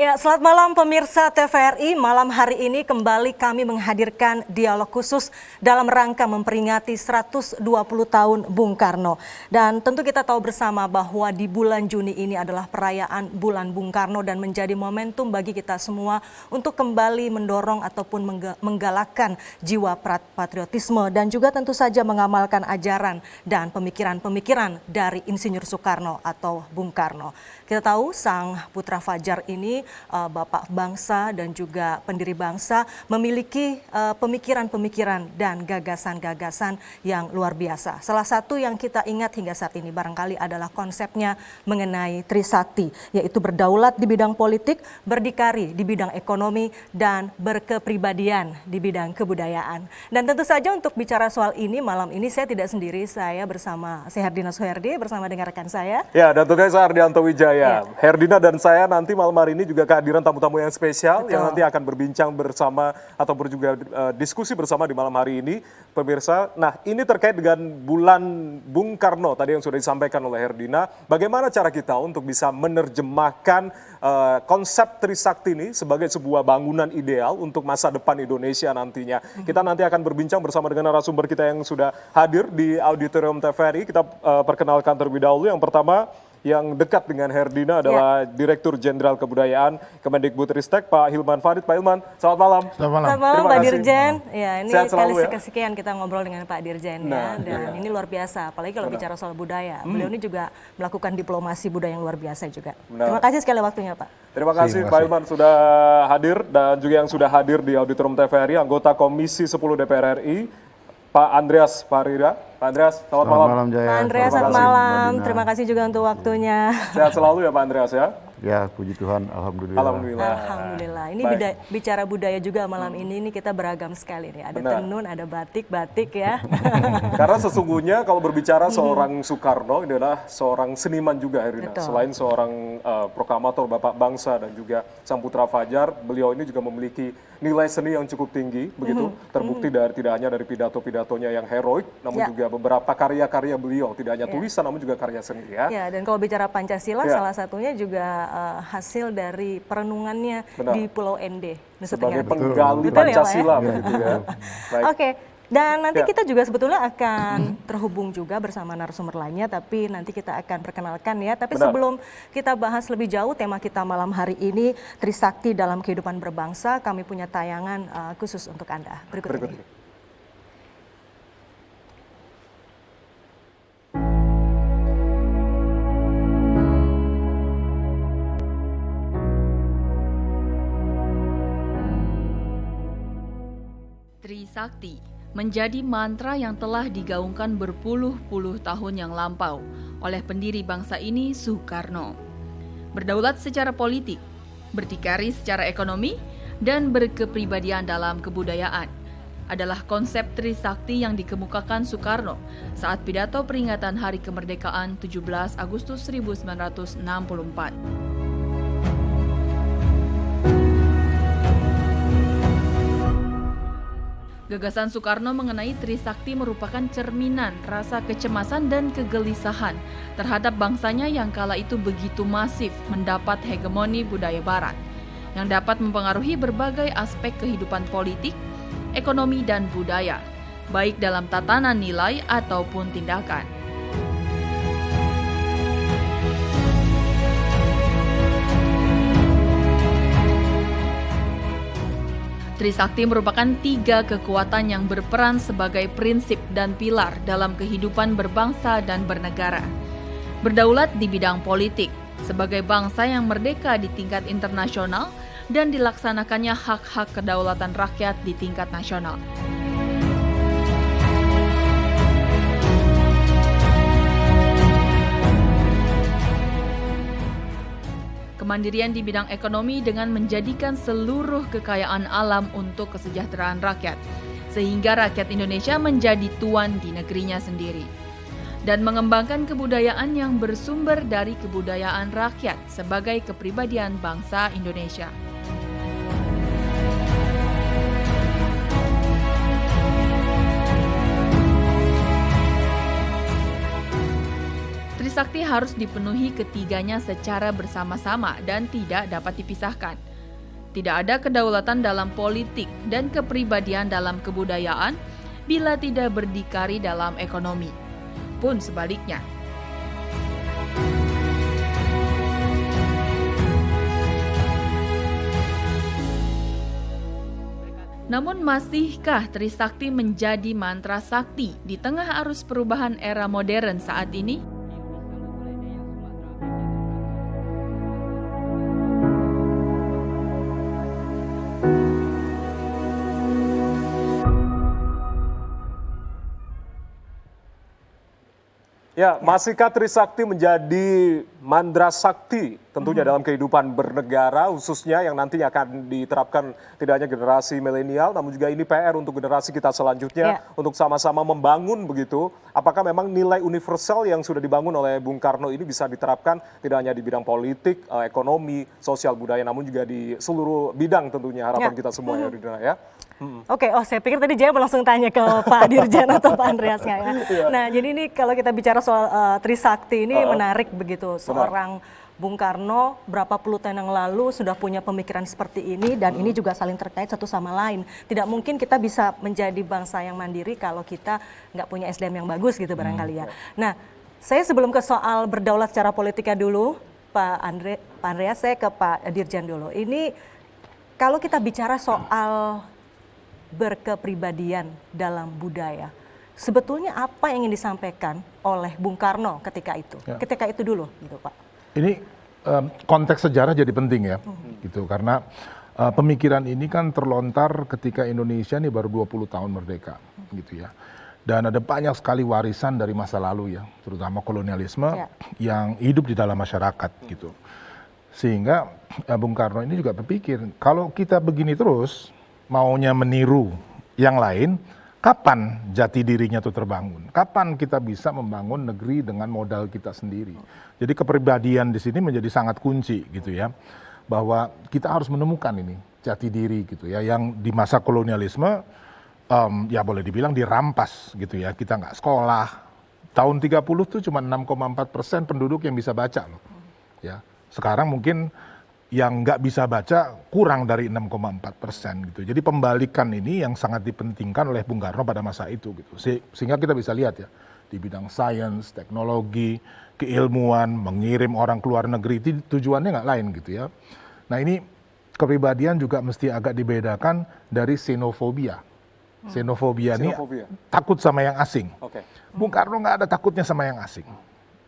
Ya, selamat malam pemirsa TVRI. Malam hari ini kembali kami menghadirkan dialog khusus dalam rangka memperingati 120 tahun Bung Karno. Dan tentu kita tahu bersama bahwa di bulan Juni ini adalah perayaan Bulan Bung Karno dan menjadi momentum bagi kita semua untuk kembali mendorong ataupun menggalakkan jiwa patriotisme dan juga tentu saja mengamalkan ajaran dan pemikiran-pemikiran dari Insinyur Soekarno atau Bung Karno. Kita tahu sang putra fajar ini Bapak bangsa dan juga pendiri bangsa memiliki pemikiran-pemikiran dan gagasan-gagasan yang luar biasa. Salah satu yang kita ingat hingga saat ini barangkali adalah konsepnya mengenai Trisakti, yaitu berdaulat di bidang politik, berdikari di bidang ekonomi, dan berkepribadian di bidang kebudayaan. Dan tentu saja untuk bicara soal ini, malam ini saya tidak sendiri, saya bersama Herdina Soeherdi bersama dengan rekan saya. Ya, dan tentunya saya Ardianto Wijaya. Ya. Herdina dan saya nanti malam hari ini juga kehadiran tamu-tamu yang spesial. Betul. Yang nanti akan berbincang bersama ataupun juga diskusi bersama di malam hari ini, pemirsa. Nah, ini terkait dengan bulan Bung Karno tadi yang sudah disampaikan oleh Herdina. Bagaimana cara kita untuk bisa menerjemahkan konsep Trisakti ini sebagai sebuah bangunan ideal untuk masa depan Indonesia nantinya. Kita nanti akan berbincang bersama dengan narasumber kita yang sudah hadir di auditorium TVRI. Kita perkenalkan terlebih dahulu. Yang pertama, yang dekat dengan Herdina adalah Direktur Jenderal Kebudayaan Kemendikbudristek, Pak Hilman Farid. Pak Hilman, selamat malam. Selamat malam Pak Dirjen. Ya, ini Sehat kali selalu, ya? kesekian kita ngobrol dengan Pak Dirjen ya. Dan ini luar biasa, apalagi kalau bicara soal budaya. Beliau ini juga melakukan diplomasi budaya yang luar biasa juga. Terima kasih sekali waktunya Pak. Terima kasih Pak Hilman sudah hadir dan juga yang sudah hadir di auditorium TVRI, anggota Komisi 10 DPR RI, Pak Andreas Parira. Pak Andreas, selamat malam. Jaya. Pak Andreas, selamat malam. Terima kasih juga untuk waktunya. Sehat selalu ya Pak Andreas ya. Ya, puji Tuhan, alhamdulillah. Alhamdulillah. Alhamdulillah. Ini bicara budaya juga malam ini kita beragam sekali nih. Ada tenun, ada batik ya. Karena sesungguhnya kalau berbicara seorang Soekarno, ini adalah seorang seniman juga Herina. Selain seorang proklamator Bapak Bangsa dan juga sang putra fajar, beliau ini juga memiliki nilai seni yang cukup tinggi, begitu terbukti dari tidak hanya dari pidato-pidatonya yang heroik, namun juga beberapa karya-karya beliau, tidak hanya tulisan namun juga karya seni ya. Ya, dan kalau bicara Pancasila, salah satunya juga hasil dari perenungannya di Pulau Ende, Nusa Sebagai Tenggara. penggali Betul ya, Pak, ya? Pancasila begitu ya. Baik. Oke. Dan nanti kita juga sebetulnya akan terhubung juga bersama narasumber lainnya, tapi nanti kita akan perkenalkan ya. Tapi sebelum kita bahas lebih jauh tema kita malam hari ini, Trisakti dalam kehidupan berbangsa, kami punya tayangan khusus untuk Anda. Berikut ini. Trisakti menjadi mantra yang telah digaungkan berpuluh-puluh tahun yang lampau oleh pendiri bangsa ini, Soekarno. Berdaulat secara politik, berdikari secara ekonomi, dan berkepribadian dalam kebudayaan adalah konsep Trisakti yang dikemukakan Soekarno saat pidato peringatan Hari Kemerdekaan 17 Agustus 1964. Gagasan Soekarno mengenai Trisakti merupakan cerminan rasa kecemasan dan kegelisahan terhadap bangsanya yang kala itu begitu masif mendapat hegemoni budaya barat yang dapat mempengaruhi berbagai aspek kehidupan politik, ekonomi, dan budaya, baik dalam tatanan nilai ataupun tindakan. Trisakti merupakan 3 kekuatan yang berperan sebagai prinsip dan pilar dalam kehidupan berbangsa dan bernegara. Berdaulat di bidang politik, sebagai bangsa yang merdeka di tingkat internasional dan dilaksanakannya hak-hak kedaulatan rakyat di tingkat nasional. Kemandirian di bidang ekonomi dengan menjadikan seluruh kekayaan alam untuk kesejahteraan rakyat, sehingga rakyat Indonesia menjadi tuan di negerinya sendiri. Dan mengembangkan kebudayaan yang bersumber dari kebudayaan rakyat sebagai kepribadian bangsa Indonesia. Trisakti harus dipenuhi ketiganya secara bersama-sama dan tidak dapat dipisahkan. Tidak ada kedaulatan dalam politik dan kepribadian dalam kebudayaan bila tidak berdikari dalam ekonomi. Pun sebaliknya. Namun masihkah Trisakti menjadi mantra sakti di tengah arus perubahan era modern saat ini? Ya, masihkah Trisakti menjadi mandra sakti tentunya dalam kehidupan bernegara, khususnya yang nantinya akan diterapkan tidak hanya generasi milenial, namun juga ini PR untuk generasi kita selanjutnya untuk sama-sama membangun begitu. Apakah memang nilai universal yang sudah dibangun oleh Bung Karno ini bisa diterapkan tidak hanya di bidang politik, ekonomi, sosial budaya, namun juga di seluruh bidang tentunya harapan kita semua ya. Oke, saya pikir tadi Jaya mau langsung tanya ke Pak Dirjen atau Pak Andreas ya. Nah, jadi ini kalau kita bicara soal Trisakti ini menarik begitu. Seorang Bung Karno berapa puluh tahun yang lalu sudah punya pemikiran seperti ini dan ini juga saling terkait satu sama lain. Tidak mungkin kita bisa menjadi bangsa yang mandiri kalau kita nggak punya SDM yang bagus gitu barangkali ya. Nah, saya sebelum ke soal berdaulat secara politika dulu, Pak Andreas, saya ke Pak Dirjen dulu. Ini kalau kita bicara soal berkepribadian dalam budaya. Sebetulnya apa yang ingin disampaikan oleh Bung Karno ketika itu? Ketika itu dulu gitu Pak. Ini konteks sejarah jadi penting ya, gitu karena pemikiran ini kan terlontar ketika Indonesia ini baru 20 tahun merdeka, gitu ya. Dan ada banyak sekali warisan dari masa lalu ya, terutama kolonialisme yang hidup di dalam masyarakat gitu. Sehingga Bung Karno ini juga berpikir, kalau kita begini terus, maunya meniru yang lain, kapan jati dirinya itu terbangun? Kapan kita bisa membangun negeri dengan modal kita sendiri? Jadi kepribadian di sini menjadi sangat kunci gitu ya, bahwa kita harus menemukan ini jati diri gitu ya, yang di masa kolonialisme ya boleh dibilang dirampas gitu ya, kita nggak sekolah. Tahun 30 tuh cuma 6,4% penduduk yang bisa baca loh. Ya, sekarang mungkin yang nggak bisa baca kurang dari 6,4% gitu. Jadi pembalikan ini yang sangat dipentingkan oleh Bung Karno pada masa itu gitu. Sehingga kita bisa lihat ya di bidang sains, teknologi, keilmuan, mengirim orang ke luar negeri, itu tujuannya nggak lain gitu ya. Nah ini kepribadian juga mesti agak dibedakan dari xenofobia. Xenofobia ini takut sama yang asing. Bung Karno nggak ada takutnya sama yang asing.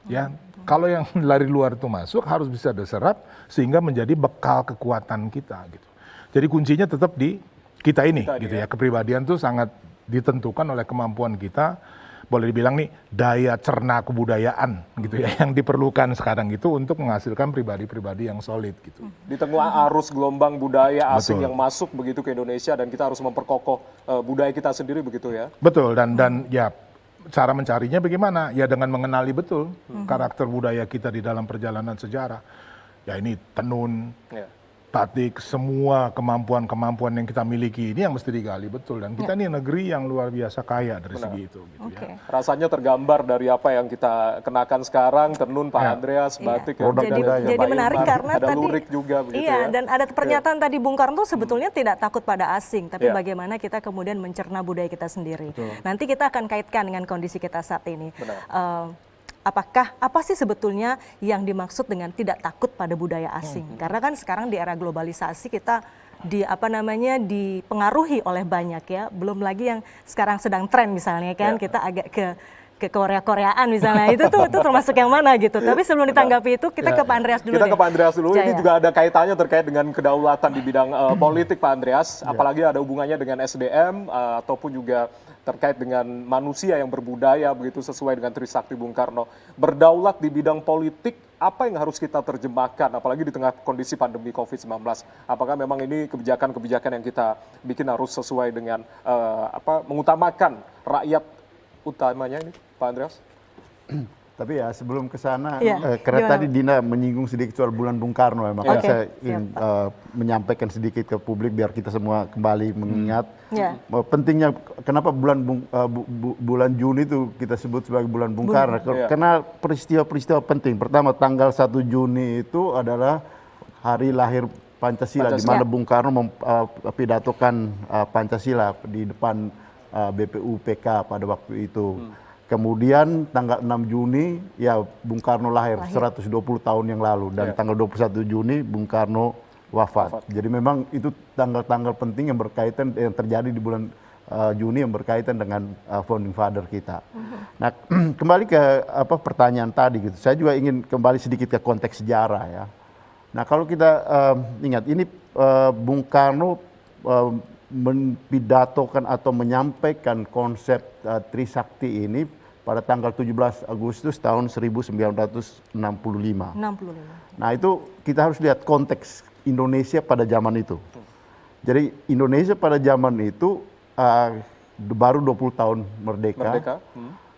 Ya, kalau yang dari luar itu masuk harus bisa diserap sehingga menjadi bekal kekuatan kita gitu. Jadi kuncinya tetap di kita ini gitu ya. Kepribadian itu sangat ditentukan oleh kemampuan kita, boleh dibilang nih daya cerna kebudayaan gitu ya yang diperlukan sekarang itu untuk menghasilkan pribadi-pribadi yang solid gitu. Di tengah arus gelombang budaya asing yang masuk begitu ke Indonesia dan kita harus memperkokoh budaya kita sendiri begitu ya. Betul dan ya cara mencarinya bagaimana? Ya dengan mengenali betul karakter budaya kita di dalam perjalanan sejarah. Ya ini tenun, batik, semua kemampuan-kemampuan yang kita miliki ini yang mesti digali betul. Dan kita ini negeri yang luar biasa kaya dari segi itu. Gitu ya. Rasanya tergambar dari apa yang kita kenakan sekarang, tenun Pak Andreas, batik. Jadi menarik karena ada tadi lurik juga begitu ya. dan ada pernyataan tadi Bung Karno sebetulnya tidak takut pada asing, tapi bagaimana kita kemudian mencerna budaya kita sendiri. Nanti kita akan kaitkan dengan kondisi kita saat ini. Apa sih sebetulnya yang dimaksud dengan tidak takut pada budaya asing? Karena kan sekarang di era globalisasi kita dipengaruhi oleh banyak ya. Belum lagi yang sekarang sedang tren misalnya kan kita agak ke Korea-Koreaan misalnya. itu termasuk yang mana gitu. Tapi sebelum ditanggapi itu kita ke Pak Andreas dulu. Kita ke Pak Andreas dulu. Ini juga ada kaitannya terkait dengan kedaulatan di bidang politik Pak Andreas. Apalagi ada hubungannya dengan SDM ataupun juga terkait dengan manusia yang berbudaya begitu sesuai dengan Trisakti Bung Karno. Berdaulat di bidang politik, apa yang harus kita terjemahkan apalagi di tengah kondisi pandemi COVID-19? Apakah memang ini kebijakan-kebijakan yang kita bikin harus sesuai dengan mengutamakan rakyat utamanya ini Pak Andreas? Tapi ya sebelum ke sana, Iya, karena gimana? tadi Dina menyinggung sedikit soal bulan Bung Karno, maka Oke, saya ingin menyampaikan sedikit ke publik biar kita semua kembali mengingat Ya. pentingnya kenapa bulan Juni itu kita sebut sebagai bulan Bung Karno. Iya. Karena peristiwa-peristiwa penting. Pertama, tanggal 1 Juni itu adalah hari lahir Pancasila, di mana Bung Karno mempidatokan Pancasila di depan BPUPK pada waktu itu. Kemudian tanggal 6 Juni ya Bung Karno lahir 120 tahun yang lalu, dan tanggal 21 Juni Bung Karno wafat. Jadi memang itu tanggal-tanggal penting yang berkaitan yang terjadi di bulan Juni yang berkaitan dengan founding father kita. Nah, kembali ke pertanyaan tadi gitu. Saya juga ingin kembali sedikit ke konteks sejarah ya. Nah, kalau kita ingat ini Bung Karno mempidatokan atau menyampaikan konsep Trisakti ini pada tanggal 17 Agustus tahun 1965. 65. Nah, itu kita harus lihat konteks Indonesia pada zaman itu. Jadi Indonesia pada zaman itu baru 20 tahun merdeka.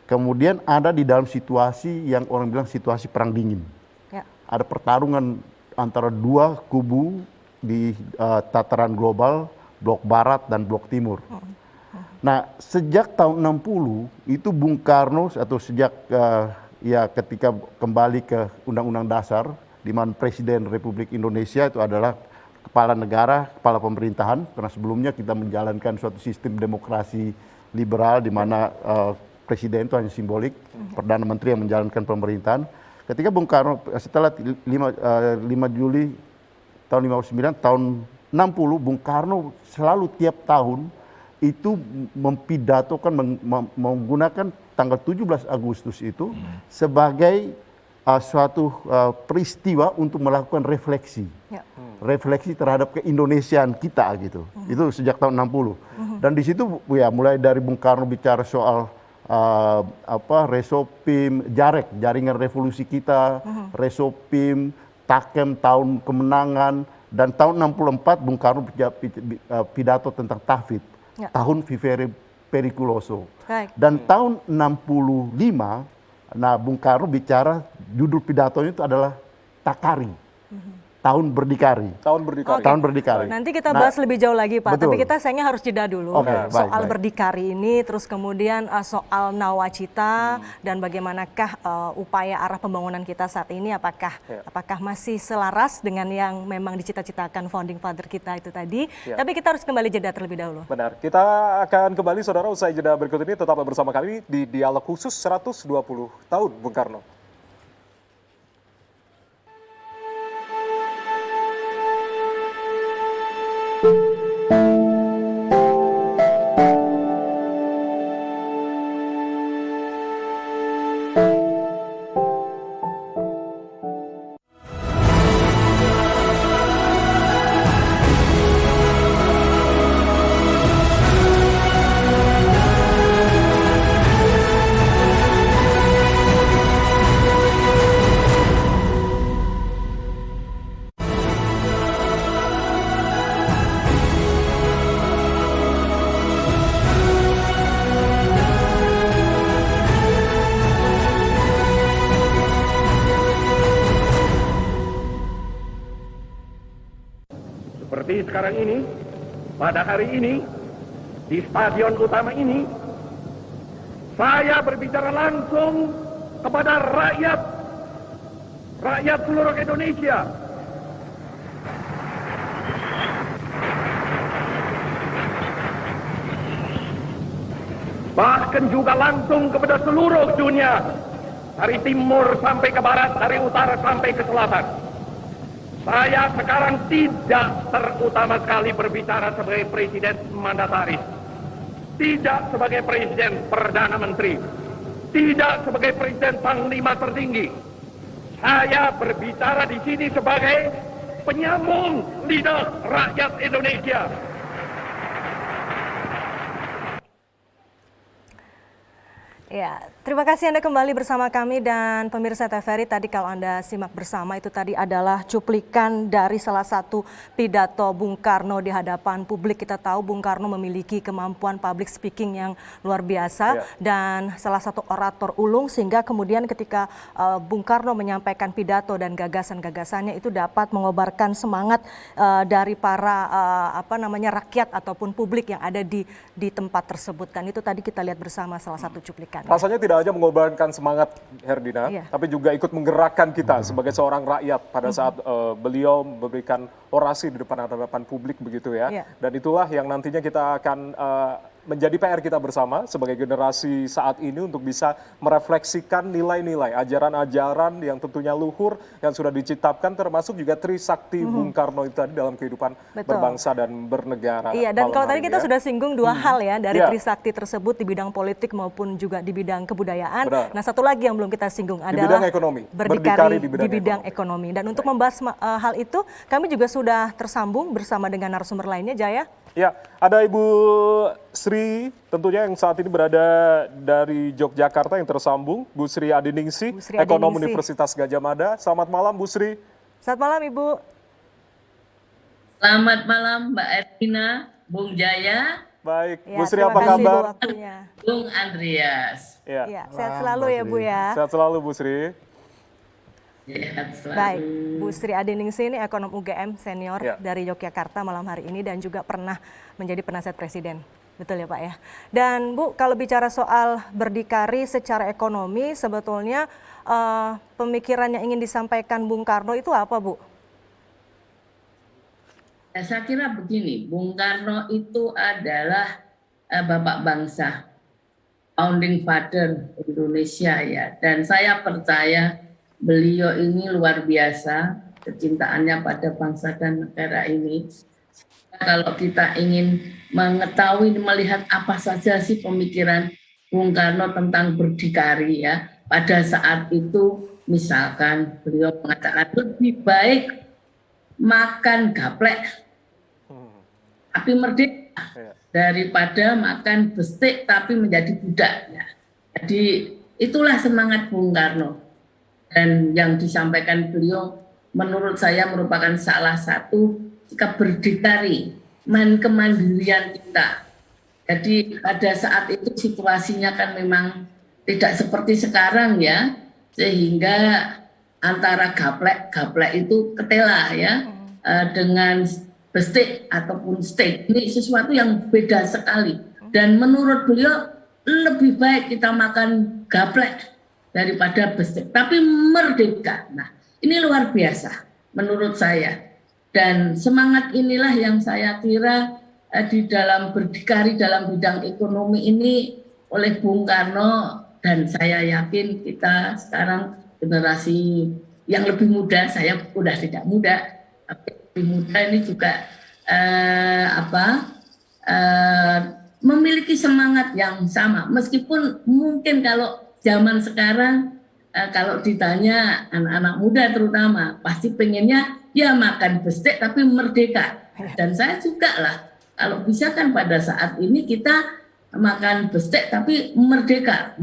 Kemudian ada di dalam situasi yang orang bilang situasi perang dingin. Ya. Ada pertarungan antara dua kubu di tataran global, blok barat dan blok timur. Nah, sejak tahun 60 itu Bung Karno atau sejak ketika kembali ke Undang-Undang Dasar, di mana Presiden Republik Indonesia itu adalah kepala negara, kepala pemerintahan, karena sebelumnya kita menjalankan suatu sistem demokrasi liberal di mana presiden itu hanya simbolik, perdana menteri yang menjalankan pemerintahan. Ketika Bung Karno setelah 5 Juli tahun 59, tahun 60 Bung Karno selalu tiap tahun itu mempidatokan menggunakan tanggal 17 Agustus itu sebagai suatu peristiwa untuk melakukan refleksi. Ya. Refleksi terhadap keindonesiaan kita gitu. Itu sejak tahun 60. Dan di situ ya mulai dari Bung Karno bicara soal Resopim, jaringan revolusi kita, Resopim, Takem tahun kemenangan, dan tahun 64 Bung Karno pidato tentang Tahfidz, tahun Vivere Periculoso. Baik. Dan tahun 65, nah Bung Karno bicara judul pidatonya itu adalah Takari, tahun berdikari. Tahun berdikari. Tahun berdikari. Nanti kita bahas lebih jauh lagi Pak, betul. tapi kita sayangnya harus jeda dulu soal baik. berdikari ini, terus kemudian soal nawacita dan bagaimanakah upaya arah pembangunan kita saat ini, apakah masih selaras dengan yang memang dicita-citakan founding father kita itu tadi. Tapi kita harus kembali jeda terlebih dahulu. Benar, kita akan kembali saudara usai jeda berikut ini, tetap bersama kami di Dialog Khusus 120 tahun Bung Karno. Seperti sekarang ini, pada hari ini, di stadion utama ini, saya berbicara langsung kepada rakyat seluruh Indonesia. Bahkan juga langsung kepada seluruh dunia, dari timur sampai ke barat, dari utara sampai ke selatan. Saya sekarang tidak terutama sekali berbicara sebagai presiden mandataris, tidak sebagai presiden perdana menteri, tidak sebagai presiden panglima tertinggi. Saya berbicara di sini sebagai penyambung lidah rakyat Indonesia. Ya, Terima kasih Anda kembali bersama kami dan pemirsa TVRI. Tadi kalau Anda simak bersama itu tadi adalah cuplikan dari salah satu pidato Bung Karno di hadapan publik. Kita tahu Bung Karno memiliki kemampuan public speaking yang luar biasa dan salah satu orator ulung, sehingga kemudian ketika Bung Karno menyampaikan pidato dan gagasan-gagasannya itu dapat mengobarkan semangat dari para rakyat ataupun publik yang ada di tempat tersebut. Dan itu tadi kita lihat bersama salah satu cuplikan. Rasanya tidak hanya mengobarkan semangat Herdina, tapi juga ikut menggerakkan kita sebagai seorang rakyat pada saat beliau memberikan orasi di depan publik begitu ya. Dan itulah yang nantinya kita akan menjadi PR kita bersama sebagai generasi saat ini untuk bisa merefleksikan nilai-nilai, ajaran-ajaran yang tentunya luhur yang sudah diciptakan, termasuk juga Trisakti Bung Karno itu tadi dalam kehidupan berbangsa dan bernegara. Iya, dan kalau tadi kita sudah singgung dua hal ya dari Trisakti tersebut di bidang politik maupun juga di bidang kebudayaan. Benar. Nah, satu lagi yang belum kita singgung Di adalah bidang ekonomi. berdikari Berdikari di bidang ekonomi. Dan untuk membahas hal itu, kami juga sudah tersambung bersama dengan narasumber lainnya, Jaya. Ya, ada Ibu Sri tentunya yang saat ini berada dari Yogyakarta yang tersambung, Bu Sri Adiningsih, Ekonom Universitas Gadjah Mada. Selamat malam Bu Sri. Selamat malam Ibu. Selamat malam Mbak Ervina, Bung Jaya. Baik, Ya, Bu Sri terima apa kasih, Bu, kabar? waktunya. Bung Andreas. Ya, Sehat selalu ya Bu ya. sehat selalu Bu Sri. Sehat selalu. Baik, Bu Sri Adiningsih ini ekonom UGM senior Ya. dari Yogyakarta malam hari ini dan juga pernah menjadi penasihat presiden. Betul ya Pak ya. Dan Bu, kalau bicara soal berdikari secara ekonomi, sebetulnya pemikiran yang ingin disampaikan Bung Karno itu apa Bu? Ya, saya kira begini, Bung Karno itu adalah bapak bangsa, founding father Indonesia ya. Dan saya percaya beliau ini luar biasa kecintaannya pada bangsa dan negara ini. Kalau kita ingin mengetahui, melihat apa saja sih pemikiran Bung Karno tentang berdikari ya. Pada saat itu misalkan beliau mengatakan lebih baik makan gaplek tapi merdeka daripada makan bestik tapi menjadi budak. Ya. Jadi itulah semangat Bung Karno. Dan yang disampaikan beliau menurut saya merupakan salah satu sikap berdikari, kemandirian kita. Jadi pada saat itu situasinya kan memang tidak seperti sekarang ya, sehingga antara gaplek itu ketela ya, dengan bestik ataupun steak, ini sesuatu yang beda sekali. Dan menurut beliau lebih baik kita makan gaplek daripada bestik, tapi merdeka. Nah, ini luar biasa menurut saya. Dan semangat inilah yang saya kira di dalam berdikari dalam bidang ekonomi ini oleh Bung Karno, dan saya yakin kita sekarang generasi yang lebih muda, saya sudah tidak muda, tapi lebih muda ini juga memiliki semangat yang sama. Meskipun mungkin kalau zaman sekarang kalau ditanya anak-anak muda terutama pasti pengennya ya makan bestek tapi merdeka. Dan saya juga lah kalau bisa kan pada saat ini kita makan bestek tapi merdeka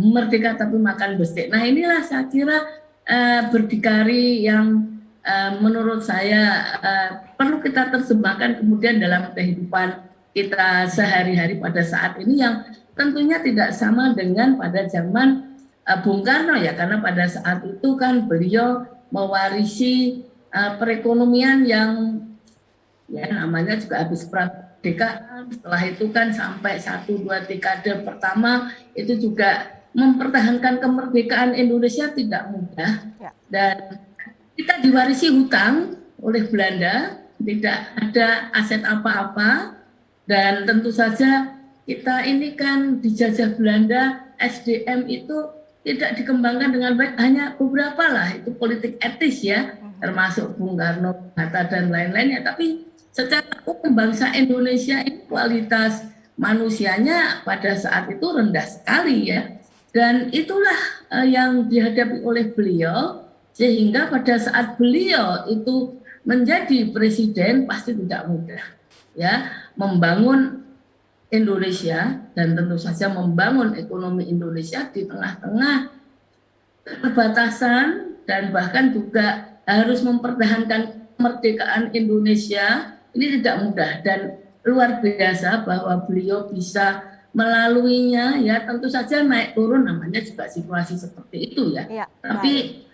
tapi makan bestek. Nah inilah saya kira berdikari yang menurut saya perlu kita terjemahkan kemudian dalam kehidupan kita sehari-hari pada saat ini yang tentunya tidak sama dengan pada zaman Bung Karno ya, karena pada saat itu kan beliau mewarisi perekonomian yang ya namanya juga habis prakemerdekaan. Setelah itu kan sampai 1-2 dekade pertama itu juga mempertahankan kemerdekaan Indonesia tidak mudah. Dan kita diwarisi hutang oleh Belanda, tidak ada aset apa-apa, dan tentu saja kita ini kan dijajah Belanda, SDM itu tidak dikembangkan dengan baik, hanya beberapa lah, itu politik etis ya, termasuk Bung Karno, Hatta dan lain-lainnya. Tapi secara umum bangsa Indonesia ini kualitas manusianya pada saat itu rendah sekali ya. Dan itulah yang dihadapi oleh beliau, sehingga pada saat beliau itu menjadi presiden pasti tidak mudah ya, membangun Indonesia dan tentu saja membangun ekonomi Indonesia di tengah-tengah perbatasan dan bahkan juga harus mempertahankan kemerdekaan Indonesia. Ini tidak mudah dan luar biasa bahwa beliau bisa melaluinya, ya tentu saja naik turun namanya juga situasi seperti itu ya. Tapi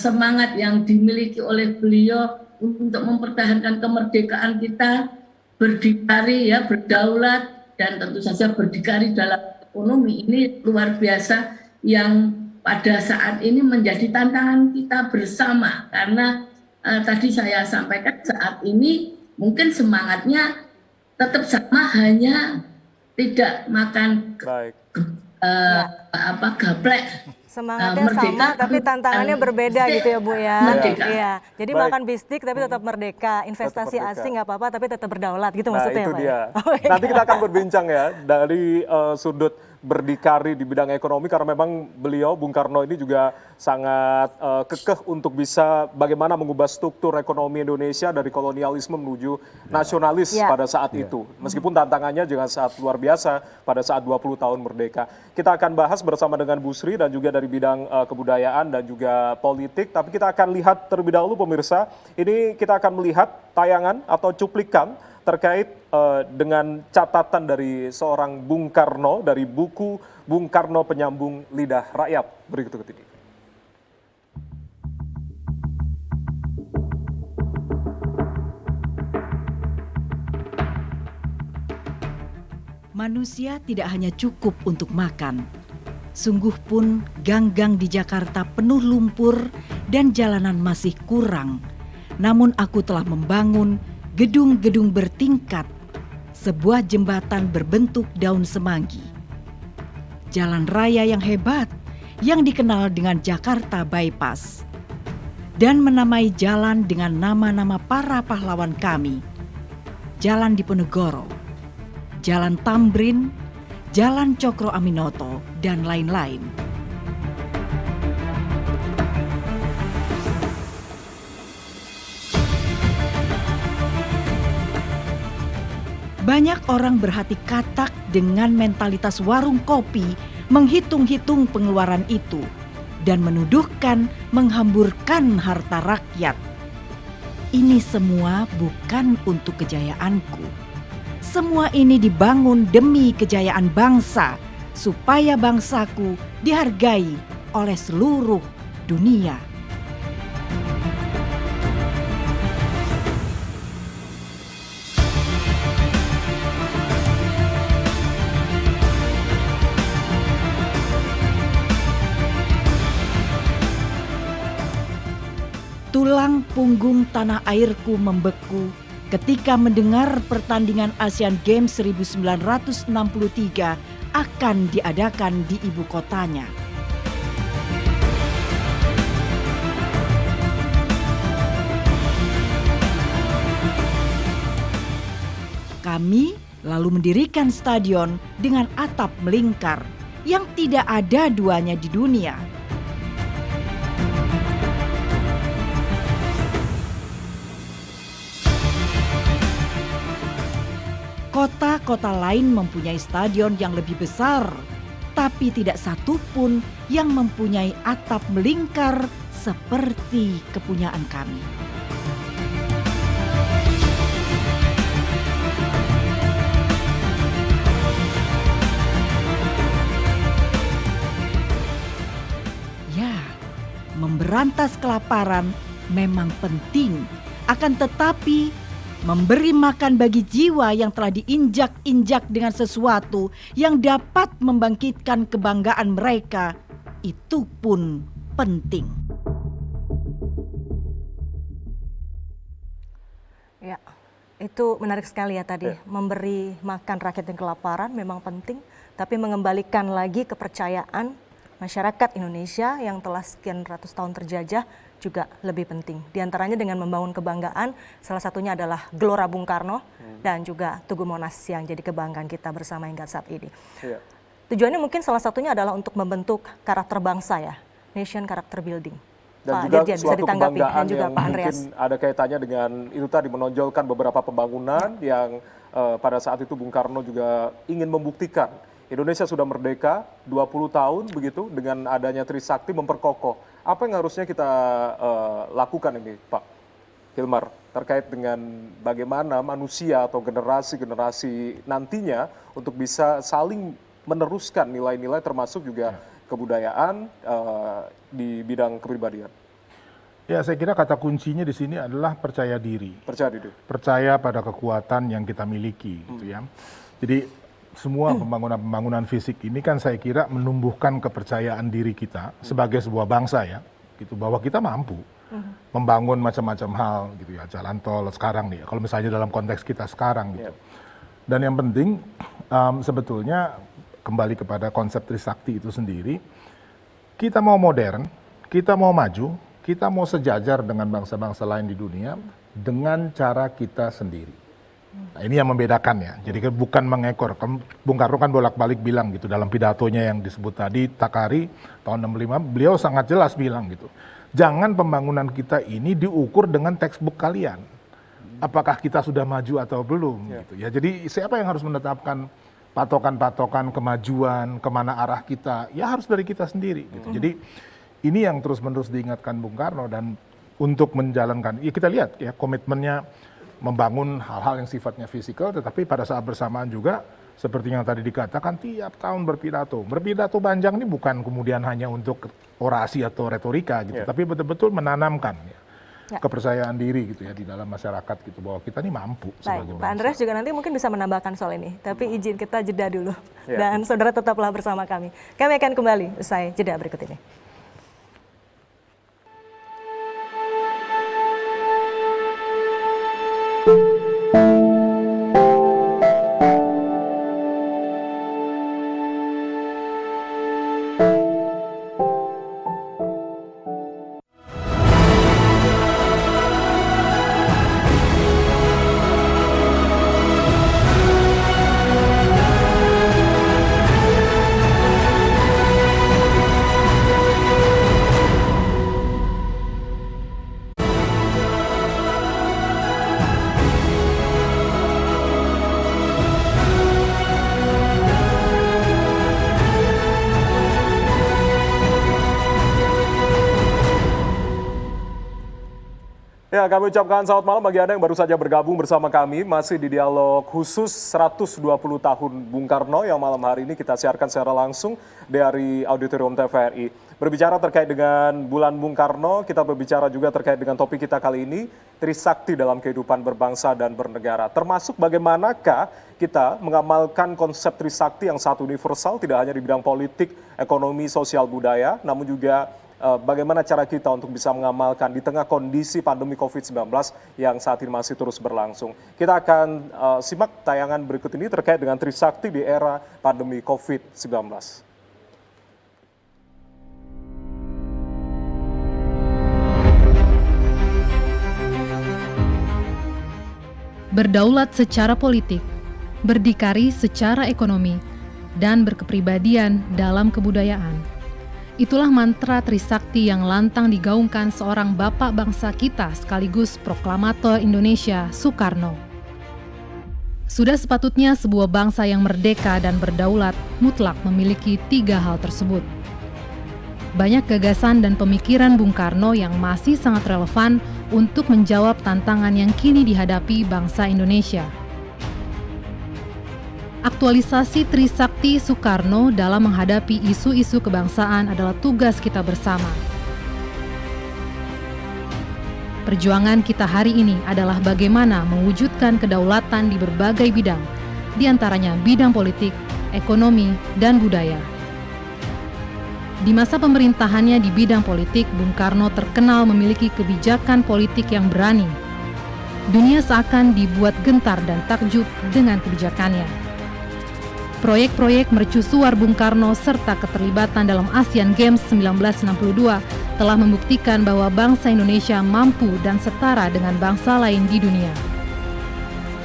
semangat yang dimiliki oleh beliau untuk mempertahankan kemerdekaan kita, berdikari ya, berdaulat dan tentu saja berdikari dalam ekonomi ini luar biasa yang pada saat ini menjadi tantangan kita bersama karena tadi saya sampaikan saat ini mungkin semangatnya tetap sama, hanya tidak makan gaplek. Semangatnya sama tapi tantangannya berbeda gitu ya Bu ya. Iya. Jadi makan bistik tapi tetap merdeka, investasi asing nggak apa-apa tapi tetap berdaulat gitu maksudnya itu Pak. dia. Nanti kita akan berbincang ya dari sudut berdikari di bidang ekonomi karena memang beliau Bung Karno ini juga sangat kekeh untuk bisa bagaimana mengubah struktur ekonomi Indonesia dari kolonialisme menuju nasionalis pada saat itu. Meskipun tantangannya jangan saat luar biasa pada saat 20 tahun merdeka. Kita akan bahas bersama dengan Bu Sri dan juga dari bidang kebudayaan dan juga politik. Tapi kita akan lihat terlebih dahulu pemirsa, ini kita akan melihat tayangan atau cuplikan terkait dengan catatan dari seorang Bung Karno dari buku Bung Karno Penyambung Lidah Rakyat berikut ini. Manusia tidak hanya cukup untuk makan. Sungguh pun gang-gang di Jakarta penuh lumpur dan jalanan masih kurang. Namun aku telah membangun gedung-gedung bertingkat, sebuah jembatan berbentuk daun semanggi. Jalan raya yang hebat yang dikenal dengan Jakarta Bypass. Dan menamai jalan dengan nama-nama para pahlawan kami. Jalan Diponegoro, Jalan Tamrin, Jalan Cokro Aminoto, dan lain-lain. Banyak orang berhati katak dengan mentalitas warung kopi menghitung-hitung pengeluaran itu dan menuduhkan menghamburkan harta rakyat. Ini semua bukan untuk kejayaanku. Semua ini dibangun demi kejayaan bangsa, supaya bangsaku dihargai oleh seluruh dunia. Tulang punggung tanah airku membeku ketika mendengar pertandingan Asian Games 1963 akan diadakan di ibu kotanya. Kami lalu mendirikan stadion dengan atap melingkar yang tidak ada duanya di dunia. Kota-kota lain mempunyai stadion yang lebih besar, tapi tidak satu pun yang mempunyai atap melingkar seperti kepunyaan kami. Ya, memberantas kelaparan memang penting, akan tetapi memberi makan bagi jiwa yang telah diinjak-injak dengan sesuatu yang dapat membangkitkan kebanggaan mereka, itu pun penting. Ya, itu menarik sekali ya tadi. Memberi makan rakyat yang kelaparan memang penting, tapi mengembalikan lagi kepercayaan masyarakat Indonesia yang telah sekian ratus tahun terjajah juga lebih penting. Di antaranya dengan membangun kebanggaan, salah satunya adalah Gelora Bung Karno dan juga Tugu Monas yang jadi kebanggaan kita bersama hingga saat ini. Ya. Tujuannya mungkin salah satunya adalah untuk membentuk karakter bangsa ya, nation character building. Dan Pak juga Dirjen, bisa suatu ditanggapi, kebanggaan dan juga yang Pak Andreas. mungkin ada kaitannya dengan itu tadi, menonjolkan beberapa pembangunan yang pada saat itu Bung Karno juga ingin membuktikan Indonesia sudah merdeka 20 tahun begitu, dengan adanya Trisakti memperkokoh. Apa yang harusnya kita lakukan ini, Pak Hilmar, terkait dengan bagaimana manusia atau generasi-generasi nantinya untuk bisa saling meneruskan nilai-nilai termasuk juga kebudayaan di bidang kepribadian? Ya, saya kira kata kuncinya di sini adalah percaya diri. Percaya diri. Percaya pada kekuatan yang kita miliki, gitu ya. Jadi semua pembangunan fisik ini kan saya kira menumbuhkan kepercayaan diri kita sebagai sebuah bangsa ya, gitu, bahwa kita mampu membangun macam-macam hal, gitu ya. Jalan tol sekarang nih, kalau misalnya dalam konteks kita sekarang, gitu. Dan yang penting sebetulnya kembali kepada konsep Trisakti itu sendiri, kita mau modern, kita mau maju, kita mau sejajar dengan bangsa-bangsa lain di dunia dengan cara kita sendiri. Nah, ini yang membedakan ya. Jadi bukan mengekor. Bung Karno kan bolak-balik bilang gitu dalam pidatonya yang disebut tadi, Takari tahun 65, beliau sangat jelas bilang gitu. Jangan pembangunan kita ini diukur dengan textbook kalian. Apakah kita sudah maju atau belum gitu ya. Jadi siapa yang harus menetapkan patokan-patokan kemajuan, kemana arah kita, ya harus dari kita sendiri gitu. Jadi ini yang terus-menerus diingatkan Bung Karno, dan untuk menjalankan, ya kita lihat ya komitmennya membangun hal-hal yang sifatnya fisikal, tetapi pada saat bersamaan juga seperti yang tadi dikatakan tiap tahun berpidato. Berpidato panjang ini bukan kemudian hanya untuk orasi atau retorika gitu, tapi betul-betul menanamkan kepercayaan diri gitu ya di dalam masyarakat gitu, bahwa kita ini mampu sebagai Baik, bangsa. Pak Andreas juga nanti mungkin bisa menambahkan soal ini, tapi izin kita jeda dulu. Dan saudara tetaplah bersama kami. Kami akan kembali usai jeda berikut ini. Ya, kami ucapkan selamat malam bagi Anda yang baru saja bergabung bersama kami. Masih di dialog khusus 120 tahun Bung Karno yang malam hari ini kita siarkan secara langsung dari Auditorium TVRI. Berbicara terkait dengan bulan Bung Karno, kita berbicara juga terkait dengan topik kita kali ini, Trisakti dalam kehidupan berbangsa dan bernegara. Termasuk bagaimanakah kita mengamalkan konsep Trisakti yang satu universal, tidak hanya di bidang politik, ekonomi, sosial, budaya, namun juga bagaimana cara kita untuk bisa mengamalkan di tengah kondisi pandemi COVID-19 yang saat ini masih terus berlangsung. Kita akan simak tayangan berikut ini terkait dengan Trisakti di era pandemi COVID-19. Berdaulat secara politik, berdikari secara ekonomi, dan berkepribadian dalam kebudayaan. Itulah mantra Trisakti yang lantang digaungkan seorang bapak bangsa kita sekaligus proklamator Indonesia, Soekarno. Sudah sepatutnya sebuah bangsa yang merdeka dan berdaulat mutlak memiliki tiga hal tersebut. Banyak gagasan dan pemikiran Bung Karno yang masih sangat relevan untuk menjawab tantangan yang kini dihadapi bangsa Indonesia. Aktualisasi Trisakti Soekarno dalam menghadapi isu-isu kebangsaan adalah tugas kita bersama. Perjuangan kita hari ini adalah bagaimana mewujudkan kedaulatan di berbagai bidang, di antaranya bidang politik, ekonomi, dan budaya. Di masa pemerintahannya di bidang politik, Bung Karno terkenal memiliki kebijakan politik yang berani. Dunia seakan dibuat gentar dan takjub dengan kebijakannya. Proyek-proyek mercusuar Bung Karno serta keterlibatan dalam Asian Games 1962 telah membuktikan bahwa bangsa Indonesia mampu dan setara dengan bangsa lain di dunia.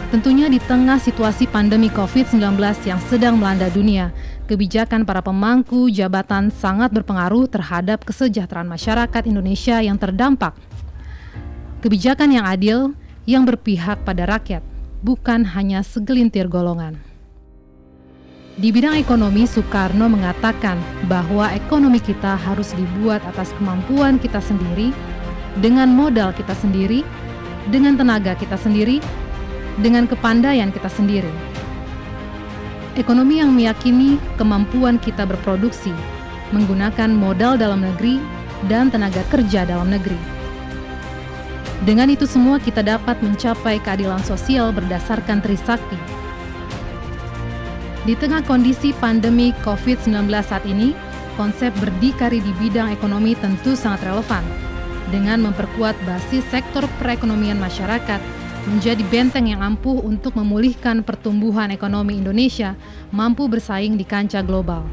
Tentunya di tengah situasi pandemi COVID-19 yang sedang melanda dunia, kebijakan para pemangku jabatan sangat berpengaruh terhadap kesejahteraan masyarakat Indonesia yang terdampak. Kebijakan yang adil, yang berpihak pada rakyat, bukan hanya segelintir golongan. Di bidang ekonomi, Soekarno mengatakan bahwa ekonomi kita harus dibuat atas kemampuan kita sendiri, dengan modal kita sendiri, dengan tenaga kita sendiri, dengan kepandaian kita sendiri. Ekonomi yang meyakini kemampuan kita berproduksi, menggunakan modal dalam negeri dan tenaga kerja dalam negeri. Dengan itu semua kita dapat mencapai keadilan sosial berdasarkan Trisakti. Di tengah kondisi pandemi COVID-19 saat ini, konsep berdikari di bidang ekonomi tentu sangat relevan. Dengan memperkuat basis sektor perekonomian masyarakat, menjadi benteng yang ampuh untuk memulihkan pertumbuhan ekonomi Indonesia mampu bersaing di kancah global.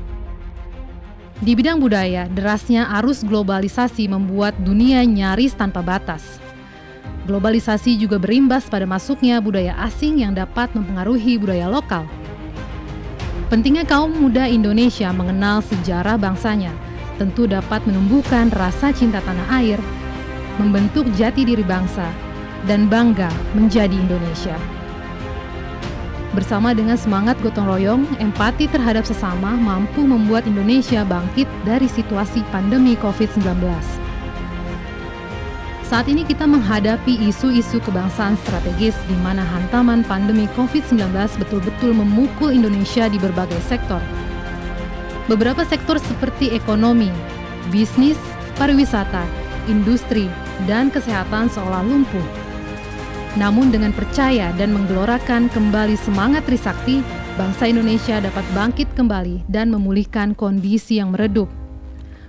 Di bidang budaya, derasnya arus globalisasi membuat dunia nyaris tanpa batas. Globalisasi juga berimbas pada masuknya budaya asing yang dapat mempengaruhi budaya lokal. Pentingnya kaum muda Indonesia mengenal sejarah bangsanya, tentu dapat menumbuhkan rasa cinta tanah air, membentuk jati diri bangsa, dan bangga menjadi Indonesia. Bersama dengan semangat gotong royong, empati terhadap sesama mampu membuat Indonesia bangkit dari situasi pandemi COVID-19. Saat ini kita menghadapi isu-isu kebangsaan strategis di mana hantaman pandemi COVID-19 betul-betul memukul Indonesia di berbagai sektor. Beberapa sektor seperti ekonomi, bisnis, pariwisata, industri, dan kesehatan seolah lumpuh. Namun dengan percaya dan menggelorakan kembali semangat Trisakti, bangsa Indonesia dapat bangkit kembali dan memulihkan kondisi yang meredup,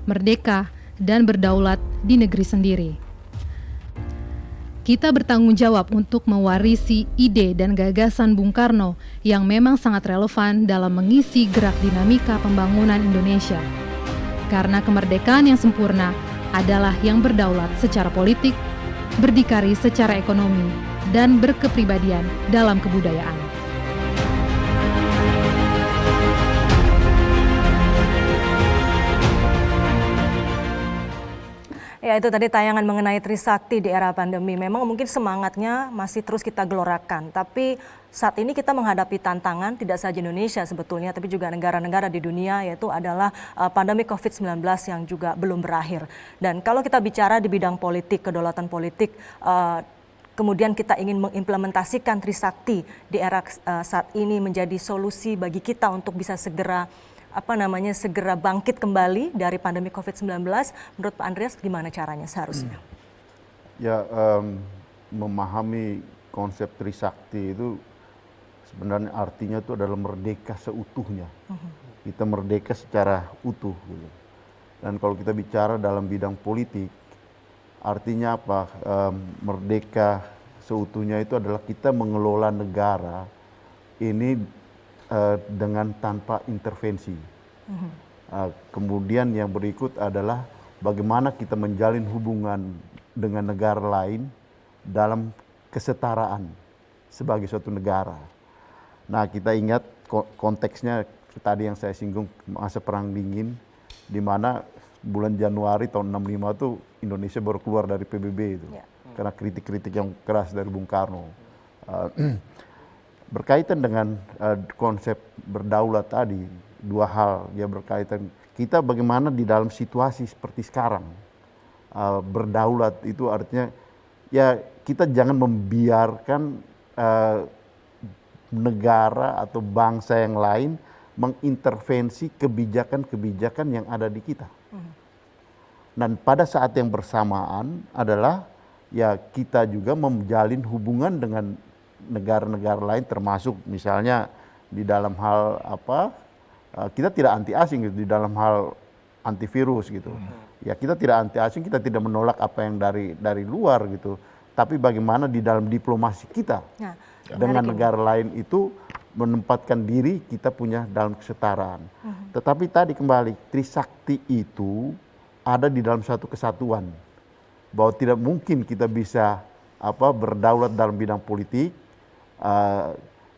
merdeka, dan berdaulat di negeri sendiri. Kita bertanggung jawab untuk mewarisi ide dan gagasan Bung Karno yang memang sangat relevan dalam mengisi gerak dinamika pembangunan Indonesia. Karena kemerdekaan yang sempurna adalah yang berdaulat secara politik, berdikari secara ekonomi, dan berkepribadian dalam kebudayaan. Ya, itu tadi tayangan mengenai Trisakti di era pandemi. Memang mungkin semangatnya masih terus kita gelorakan. Tapi saat ini kita menghadapi tantangan tidak saja Indonesia sebetulnya, tapi juga negara-negara di dunia, yaitu adalah pandemi COVID-19 yang juga belum berakhir. Dan kalau kita bicara di bidang politik, kedaulatan politik, kemudian kita ingin mengimplementasikan Trisakti di era saat ini menjadi solusi bagi kita untuk bisa segera bangkit kembali dari pandemi COVID-19. Menurut Pak Andreas, gimana caranya seharusnya? Ya, memahami konsep Trisakti itu sebenarnya artinya itu adalah merdeka seutuhnya. Kita merdeka secara utuh. Gitu. Dan kalau kita bicara dalam bidang politik, artinya apa? Merdeka seutuhnya itu adalah kita mengelola negara ini dengan tanpa intervensi. Kemudian yang berikut adalah bagaimana kita menjalin hubungan dengan negara lain dalam kesetaraan sebagai suatu negara. Nah, kita ingat konteksnya tadi yang saya singgung, masa Perang Dingin, di mana bulan Januari tahun 65 itu Indonesia baru keluar dari PBB itu, karena kritik-kritik yang keras dari Bung Karno. Berkaitan dengan konsep berdaulat tadi, dua hal ya berkaitan. Kita bagaimana di dalam situasi seperti sekarang, berdaulat itu artinya ya kita jangan membiarkan negara atau bangsa yang lain mengintervensi kebijakan-kebijakan yang ada di kita. Dan pada saat yang bersamaan adalah ya kita juga menjalin hubungan dengan negara-negara lain, termasuk misalnya di dalam hal kita tidak anti asing gitu, di dalam hal antivirus gitu. Ya kita tidak anti asing, kita tidak menolak apa yang dari luar gitu. Tapi bagaimana di dalam diplomasi kita dengan negara lain itu menempatkan diri kita punya dalam kesetaraan. Tetapi tadi kembali Trisakti itu ada di dalam satu kesatuan, bahwa tidak mungkin kita bisa berdaulat dalam bidang politik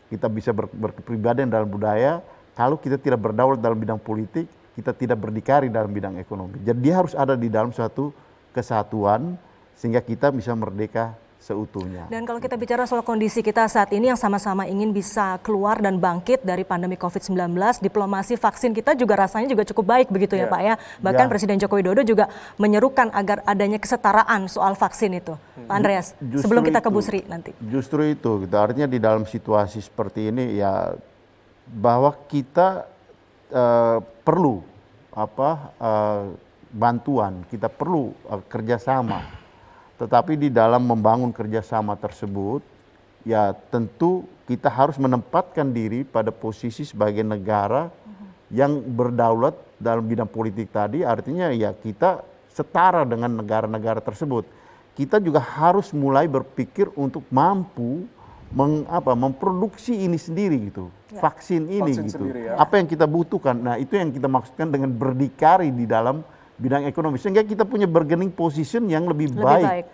kita bisa berkepribadian dalam budaya. Kalau kita tidak berdaulat dalam bidang politik, kita tidak berdikari dalam bidang ekonomi. Jadi dia harus ada di dalam suatu kesatuan sehingga kita bisa merdeka seutuhnya. Dan kalau kita bicara soal kondisi kita saat ini yang sama-sama ingin bisa keluar dan bangkit dari pandemi COVID-19, diplomasi vaksin kita juga rasanya juga cukup baik begitu ya Pak ya. Bahkan Presiden Joko Widodo juga menyerukan agar adanya kesetaraan soal vaksin itu. Pak Andreas, sebelum kita ke Bu Sri nanti. Justru itu, gitu. Artinya di dalam situasi seperti ini ya bahwa kita perlu bantuan, kita perlu kerjasama. Tetapi di dalam membangun kerjasama tersebut, ya tentu kita harus menempatkan diri pada posisi sebagai negara yang berdaulat dalam bidang politik tadi, artinya ya kita setara dengan negara-negara tersebut. Kita juga harus mulai berpikir untuk mampu memproduksi ini sendiri gitu, vaksin ini Vaksin gitu. sendiri, ya. Apa yang kita butuhkan, nah itu yang kita maksudkan dengan berdikari di dalam bidang ekonomi sehingga kita punya bargaining position yang lebih baik.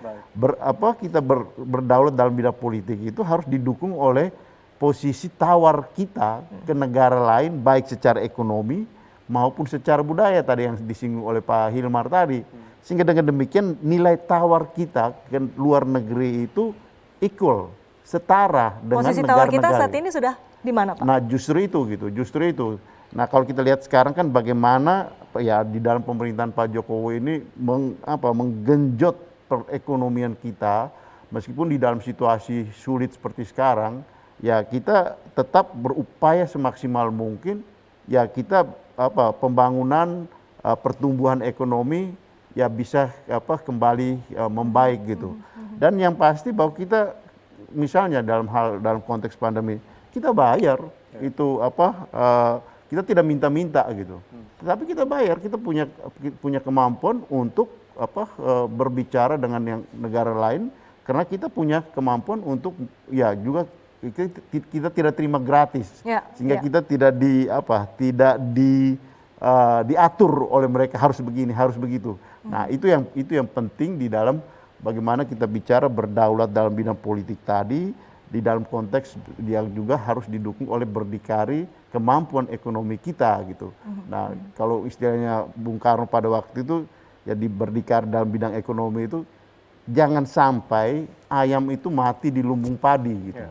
Kita berdaulat dalam bidang politik itu harus didukung oleh posisi tawar kita ke negara lain baik secara ekonomi maupun secara budaya tadi yang disinggung oleh Pak Hilmar tadi. Sehingga dengan demikian nilai tawar kita ke luar negeri itu equal, setara dengan posisi tawar kita negara-negara. saat ini sudah di mana Pak? Nah justru itu. Nah kalau kita lihat sekarang kan bagaimana ya di dalam pemerintahan Pak Jokowi ini menggenjot perekonomian kita, meskipun di dalam situasi sulit seperti sekarang, ya kita tetap berupaya semaksimal mungkin, ya kita pembangunan pertumbuhan ekonomi ya bisa kembali membaik gitu. Dan yang pasti bahwa kita misalnya dalam konteks pandemi kita bayar itu kita tidak minta-minta gitu. Tetapi kita bayar, kita punya kemampuan untuk berbicara dengan yang negara lain karena kita punya kemampuan untuk ya juga kita tidak terima gratis. Sehingga kita tidak diatur oleh mereka harus begini, harus begitu. Nah, itu yang penting di dalam bagaimana kita bicara berdaulat dalam bidang politik tadi, di dalam konteks yang juga harus didukung oleh berdikari kemampuan ekonomi kita gitu. Nah, kalau istilahnya Bung Karno pada waktu itu ya berdikari dalam bidang ekonomi itu jangan sampai ayam itu mati di lumbung padi gitu.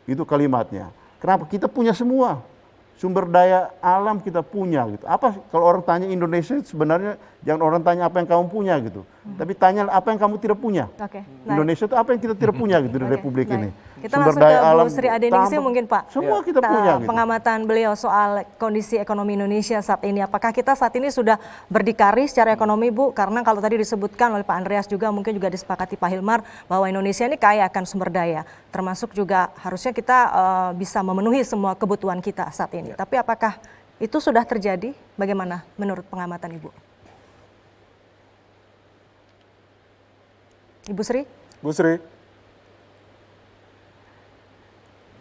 Itu kalimatnya. Kenapa? Kita punya semua. Sumber daya alam kita punya gitu. Apa kalau orang tanya Indonesia sebenarnya jangan orang tanya apa yang kamu punya gitu. Tapi tanya apa yang kamu tidak punya. Indonesia itu apa yang kita tidak punya gitu di Republik ini. Kita langsung ke Bu Sri Adeningsih mungkin Pak. Semua kita punya gitu. Pengamatan beliau soal kondisi ekonomi Indonesia saat ini. Apakah kita saat ini sudah berdikari secara ekonomi Bu? Karena kalau tadi disebutkan oleh Pak Andreas juga mungkin juga disepakati Pak Hilmar bahwa Indonesia ini kaya akan sumber daya. Termasuk juga harusnya kita bisa memenuhi semua kebutuhan kita saat ini. Tapi apakah itu sudah terjadi? Bagaimana menurut pengamatan Ibu? Ibu Sri? Bu Sri.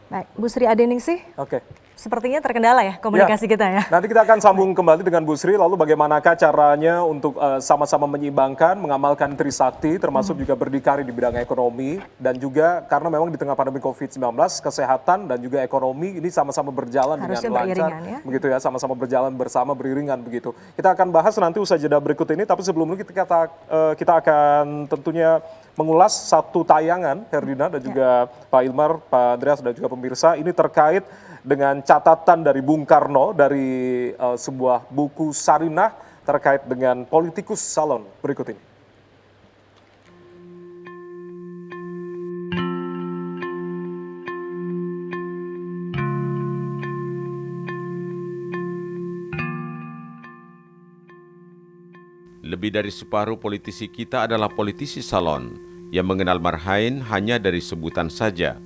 Baik, Bu Sri Adeningsih. Oke. Sepertinya terkendala ya komunikasi kita ya. Nanti kita akan sambung kembali dengan Bu Sri, lalu bagaimanakah caranya untuk sama-sama menyeimbangkan, mengamalkan Trisakti, termasuk juga berdikari di bidang ekonomi, dan juga karena memang di tengah pandemi COVID-19, kesehatan dan juga ekonomi ini sama-sama berjalan harusnya dengan lancar. Ya? Begitu ya, sama-sama berjalan bersama, beriringan begitu. Kita akan bahas nanti usai jeda berikut ini, tapi sebelum itu kita akan tentunya mengulas satu tayangan, Herdina dan juga Pak Hilmar, Pak Andreas dan juga pemirsa, ini terkait dengan catatan dari Bung Karno dari sebuah buku Sarinah terkait dengan politikus salon berikut ini. Lebih dari separuh politisi kita adalah politisi salon yang mengenal marhain hanya dari sebutan saja.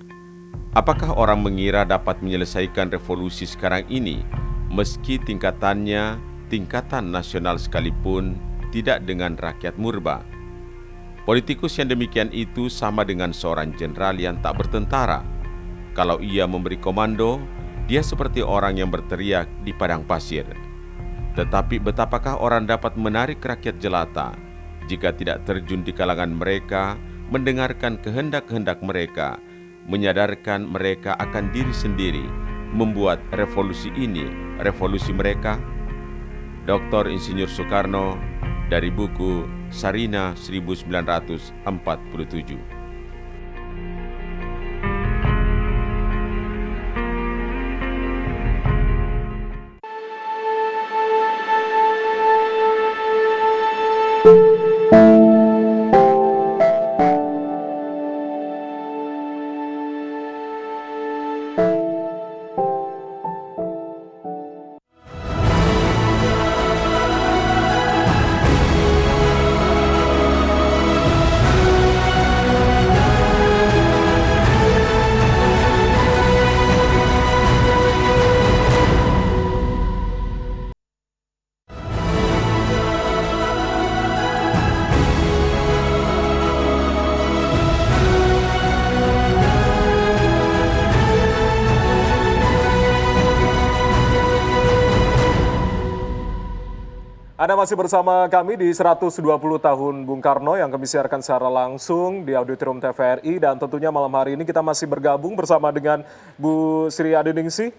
Apakah orang mengira dapat menyelesaikan revolusi sekarang ini meski tingkatannya tingkatan nasional sekalipun tidak dengan rakyat murba? Politikus yang demikian itu sama dengan seorang jenderal yang tak bertentara. Kalau ia memberi komando, dia seperti orang yang berteriak di padang pasir. Tetapi betapakah orang dapat menarik rakyat jelata jika tidak terjun di kalangan mereka, mendengarkan kehendak-kehendak mereka, menyadarkan mereka akan diri sendiri, membuat revolusi ini revolusi mereka? Dr. Insinyur Soekarno dari buku Sarina 1947. Anda masih bersama kami di 120 tahun Bung Karno yang kami siarkan secara langsung di Auditorium TVRI, dan tentunya malam hari ini kita masih bergabung bersama dengan Bu Sri Adiningsih,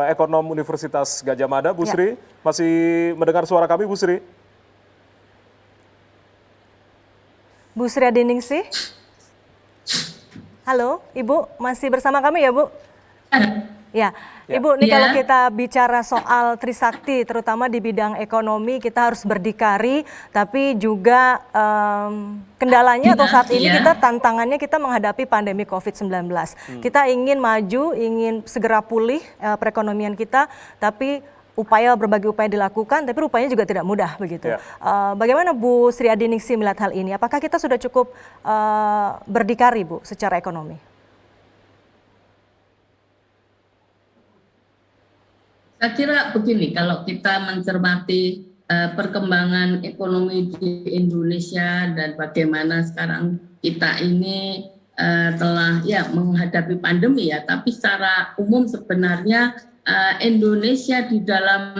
ekonom Universitas Gadjah Mada. Bu Sri, masih mendengar suara kami, Bu Sri? Bu Sri Adiningsih? Halo, Ibu masih bersama kami ya, Bu? Ya, Ibu, ini kalau kita bicara soal Trisakti, terutama di bidang ekonomi, kita harus berdikari, tapi juga kendalanya atau saat ini kita tantangannya kita menghadapi pandemi COVID-19. Kita ingin maju, ingin segera pulih perekonomian kita, tapi berbagai upaya dilakukan, tapi rupanya juga tidak mudah begitu. Bagaimana Bu Sri Adiningsih melihat hal ini? Apakah kita sudah cukup berdikari, Bu, secara ekonomi? Saya kira begini, kalau kita mencermati perkembangan ekonomi di Indonesia dan bagaimana sekarang kita ini telah menghadapi pandemi ya, tapi secara umum sebenarnya Indonesia di dalam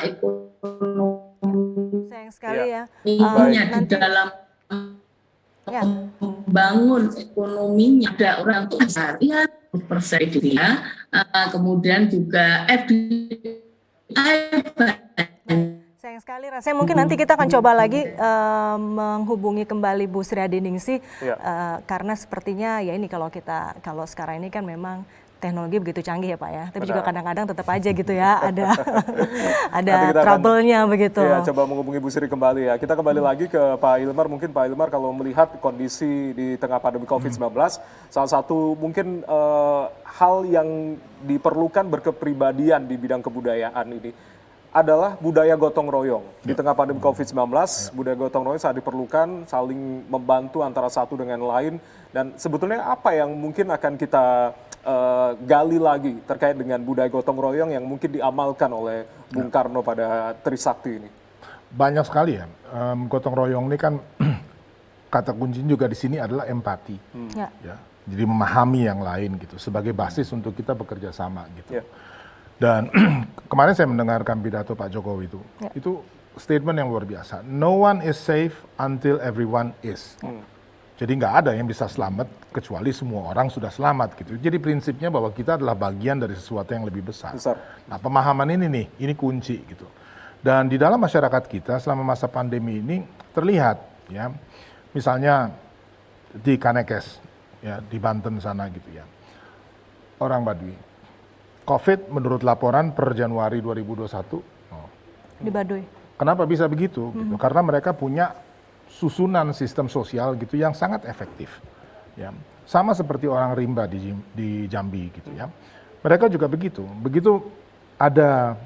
ekonomi, sayang sekali ya, di dalam membangun ekonominya, ada orang tua harian persen dia, kemudian juga sayang sekali, rasanya mungkin nanti kita akan coba lagi menghubungi kembali Bu Sri Adiningsih, karena sepertinya ya ini kalau sekarang ini kan memang teknologi begitu canggih ya Pak ya, tapi juga kadang-kadang tetap aja gitu ya ada trouble-nya begitu. Ya, coba menghubungi Bu Sri kembali ya. Kita kembali lagi ke Pak Ilmar. Mungkin Pak Ilmar kalau melihat kondisi di tengah pandemi COVID-19, salah satu mungkin hal yang diperlukan berkepribadian di bidang kebudayaan ini adalah budaya gotong royong. Di tengah pandemi COVID-19, budaya gotong royong sangat diperlukan, saling membantu antara satu dengan lain. Dan sebetulnya apa yang mungkin akan kita gali lagi terkait dengan budaya gotong royong yang mungkin diamalkan oleh Bung Karno pada Trisakti ini? Banyak sekali ya. Gotong royong ini kan kata kuncinya juga di sini adalah empati. Ya. Jadi memahami yang lain gitu sebagai basis untuk kita bekerja sama gitu. Dan kemarin saya mendengarkan pidato Pak Jokowi itu statement yang luar biasa. No one is safe until everyone is. Jadi nggak ada yang bisa selamat kecuali semua orang sudah selamat gitu. Jadi prinsipnya bahwa kita adalah bagian dari sesuatu yang lebih besar. Nah, pemahaman ini kunci gitu. Dan di dalam masyarakat kita selama masa pandemi ini terlihat ya, misalnya di Kanekes ya, di Banten sana gitu ya, orang Baduy. COVID menurut laporan per Januari 2021 di Baduy. Kenapa bisa begitu? Gitu. Karena mereka punya susunan sistem sosial gitu yang sangat efektif. Ya. Sama seperti orang rimba di Jambi gitu ya. Mereka juga begitu. Begitu ada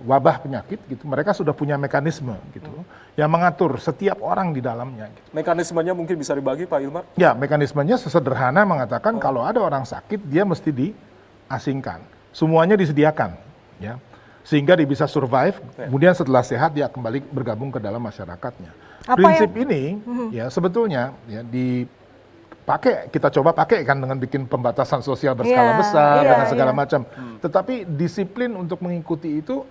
wabah penyakit gitu, mereka sudah punya mekanisme gitu yang mengatur setiap orang di dalamnya. Gitu. Mekanismenya mungkin bisa dibagi Pak Ilmar? Ya, mekanismenya sesederhana mengatakan kalau ada orang sakit dia mesti diasingkan. Semuanya disediakan ya. Sehingga dia bisa survive, kemudian setelah sehat dia kembali bergabung ke dalam masyarakatnya. Prinsip ini ya sebetulnya ya kita coba pakai kan dengan bikin pembatasan sosial berskala besar dengan segala macam. Tetapi disiplin untuk mengikuti itu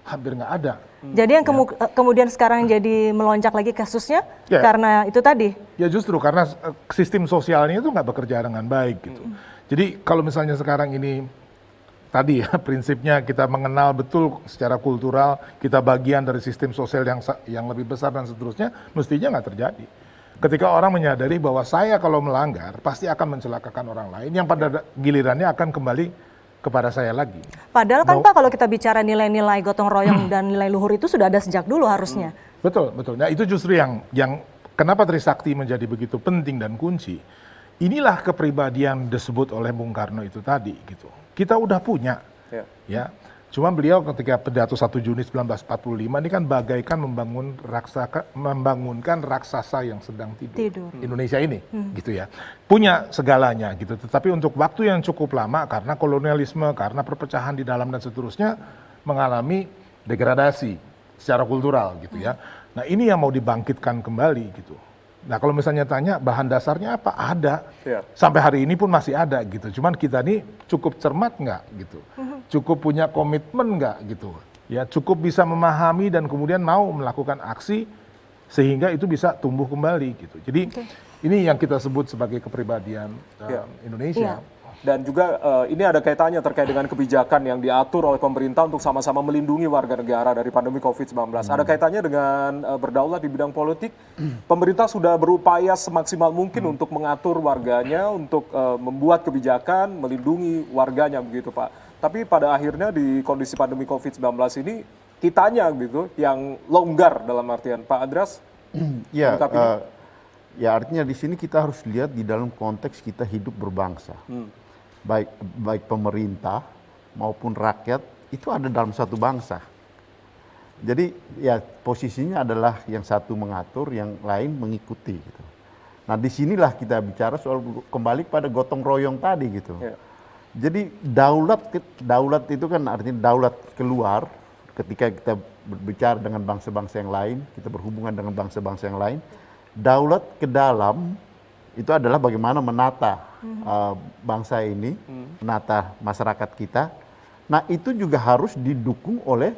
hampir nggak ada. Jadi yang kemudian sekarang jadi melonjak lagi kasusnya Ya. karena itu tadi. Ya justru karena sistem sosialnya itu nggak bekerja dengan baik gitu. Jadi kalau misalnya sekarang ini tadi ya prinsipnya kita mengenal betul secara kultural kita bagian dari sistem sosial yang lebih besar dan seterusnya, mestinya nggak terjadi. Ketika orang menyadari bahwa saya kalau melanggar pasti akan mencelakakan orang lain yang pada gilirannya akan kembali kepada saya lagi. Padahal kan Pak kalau kita bicara nilai-nilai gotong royong dan nilai luhur itu sudah ada sejak dulu harusnya. Betul, betul. Nah itu justru yang kenapa Trisakti menjadi begitu penting dan kunci. Inilah kepribadian disebut oleh Bung Karno itu tadi gitu. Kita udah punya, ya. Cuma beliau ketika pidato 1 Juni 1945 ini kan bagaikan membangunkan raksasa yang sedang tidur. Indonesia ini, gitu ya. Punya segalanya gitu. Tetapi untuk waktu yang cukup lama karena kolonialisme, karena perpecahan di dalam dan seterusnya mengalami degradasi secara kultural gitu ya. Nah ini yang mau dibangkitkan kembali gitu. Nah kalau misalnya tanya bahan dasarnya apa? Ada. Sampai hari ini pun masih ada gitu. Cuman kita ini cukup cermat nggak gitu. Cukup punya komitmen nggak gitu. Ya cukup bisa memahami dan kemudian mau melakukan aksi sehingga itu bisa tumbuh kembali gitu. Jadi ini yang kita sebut sebagai kepribadian Indonesia. Dan juga ini ada kaitannya terkait dengan kebijakan yang diatur oleh pemerintah untuk sama-sama melindungi warga negara dari pandemi COVID-19. Ada kaitannya dengan berdaulat di bidang politik. Pemerintah sudah berupaya semaksimal mungkin untuk mengatur warganya, untuk membuat kebijakan, melindungi warganya begitu Pak. Tapi pada akhirnya di kondisi pandemi COVID-19 ini, kitanya gitu yang longgar dalam artian Pak Andreas. Ya, artinya di sini kita harus lihat di dalam konteks kita hidup berbangsa. Baik pemerintah maupun rakyat itu ada dalam satu bangsa. Jadi ya posisinya adalah yang satu mengatur, yang lain mengikuti gitu. Nah disinilah kita bicara soal kembali pada gotong royong tadi gitu. Jadi daulat itu kan artinya daulat keluar ketika kita berbicara dengan bangsa-bangsa yang lain, kita berhubungan dengan bangsa-bangsa yang lain. Daulat ke dalam itu adalah bagaimana menata bangsa ini, menata masyarakat kita. Nah itu juga harus didukung oleh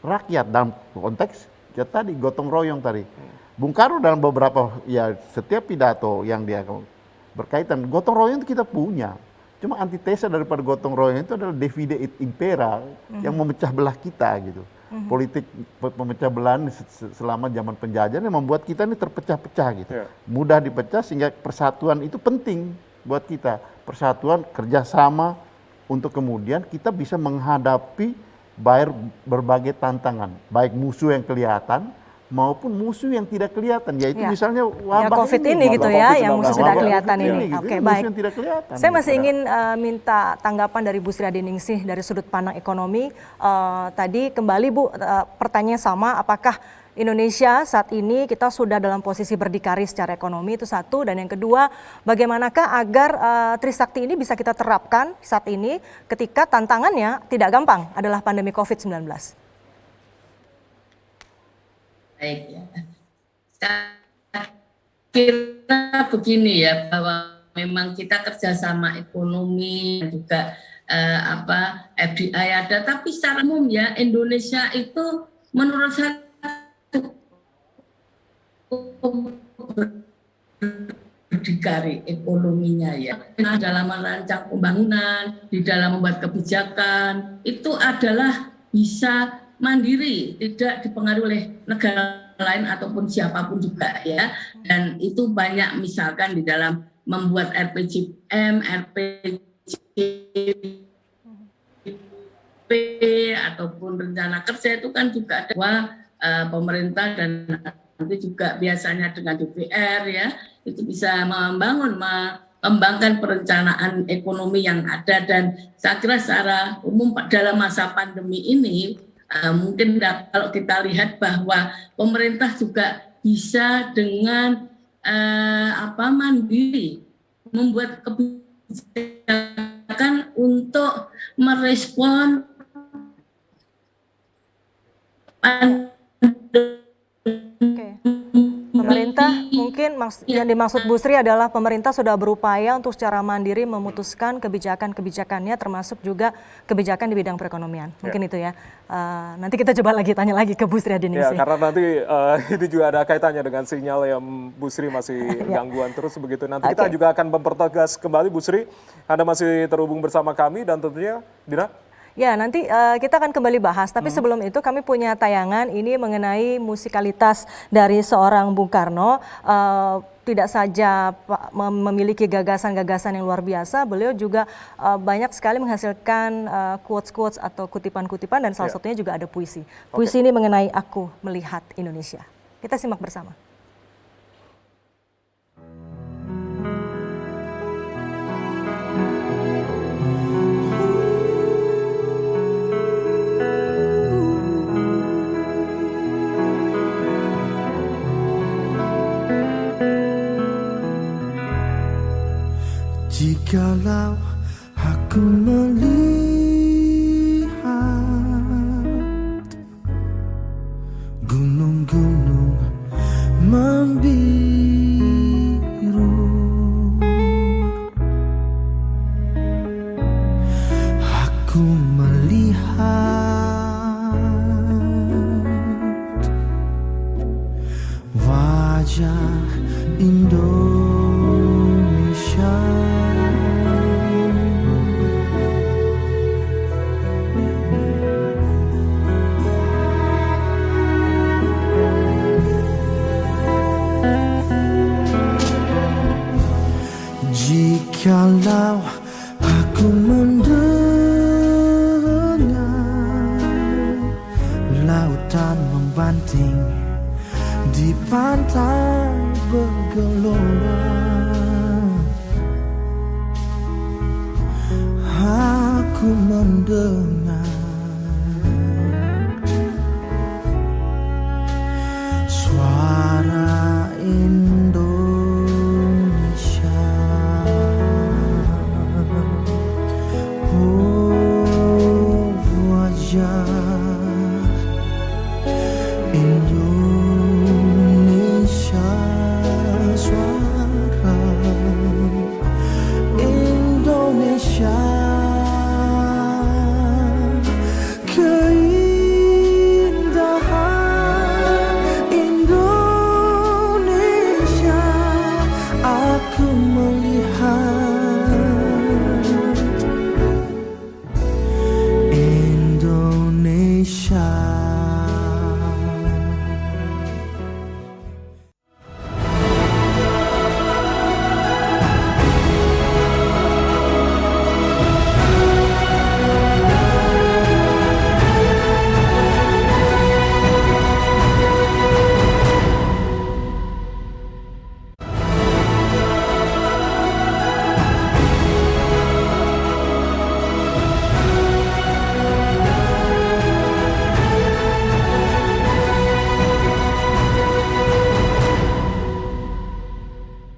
rakyat dalam konteks ya tadi gotong royong tadi. Bung Karno dalam beberapa ya setiap pidato yang dia berkaitan gotong royong itu kita punya. Cuma antitesa daripada gotong royong itu adalah divide et impera yang memecah belah kita gitu. Politik pemecah belahan selama zaman penjajahan yang membuat kita ini terpecah-pecah gitu. Mudah dipecah sehingga persatuan itu penting buat kita. Persatuan kerjasama untuk kemudian kita bisa menghadapi berbagai tantangan. Baik musuh yang kelihatan maupun musuh yang tidak kelihatan, yaitu misalnya wabah COVID ini gitu ya, yang musuh tidak kelihatan ini. Gitu, Oke, baik. Yang tidak kelihatan, saya masih ingin minta tanggapan dari Bu Sri Adiningsih dari sudut pandang ekonomi. Tadi kembali Bu, pertanyaan sama, apakah Indonesia saat ini kita sudah dalam posisi berdikari secara ekonomi, itu satu, dan yang kedua, bagaimanakah agar Trisakti ini bisa kita terapkan saat ini ketika tantangannya tidak gampang adalah pandemi COVID-19? Baik ya. Saya kira begini ya, bahwa memang kita kerjasama ekonomi juga FDI ada, tapi secara umum ya Indonesia itu menurut saya berdikari ekonominya ya. Dalam merancang pembangunan, di dalam membuat kebijakan itu adalah bisa mandiri, tidak dipengaruhi oleh negara lain ataupun siapapun juga ya. Dan itu banyak misalkan di dalam membuat RPJM, RPJP ataupun rencana kerja itu kan juga ada pemerintah dan nanti juga biasanya dengan DPR ya, itu bisa mengembangkan perencanaan ekonomi yang ada. Dan saya kira secara umum dalam masa pandemi ini mungkin kalau kita lihat bahwa pemerintah juga bisa dengan mandiri membuat kebijakan untuk merespon Pemerintah mungkin yang dimaksud Bu Sri adalah pemerintah sudah berupaya untuk secara mandiri memutuskan kebijakan-kebijakannya, termasuk juga kebijakan di bidang perekonomian. Mungkin itu ya. Nanti kita coba tanya lagi ke Bu Sri Adiningsih. Ya, karena nanti ini juga ada kaitannya dengan sinyal yang Bu Sri masih gangguan terus begitu. Nanti kita juga akan mempertegas kembali Bu Sri. Anda masih terhubung bersama kami dan tentunya Dina. Ya, nanti kita akan kembali bahas. Tapi sebelum itu kami punya tayangan ini mengenai musikalitas dari seorang Bung Karno. Tidak saja memiliki gagasan-gagasan yang luar biasa, beliau juga banyak sekali menghasilkan quotes-quotes atau kutipan-kutipan dan salah satunya juga ada puisi. Puisi ini mengenai Aku Melihat Indonesia. Kita simak bersama. Jikalau aku melihat gunung-gunung membiru, aku melihat wajah Indonesia. Jikalau aku mendengar lautan membanting di pantai bergelora, aku mendengar suara Indonesia. Oh, wajah Indonesia, suara Indonesia, keindahan Indonesia, aku melihat Indonesia.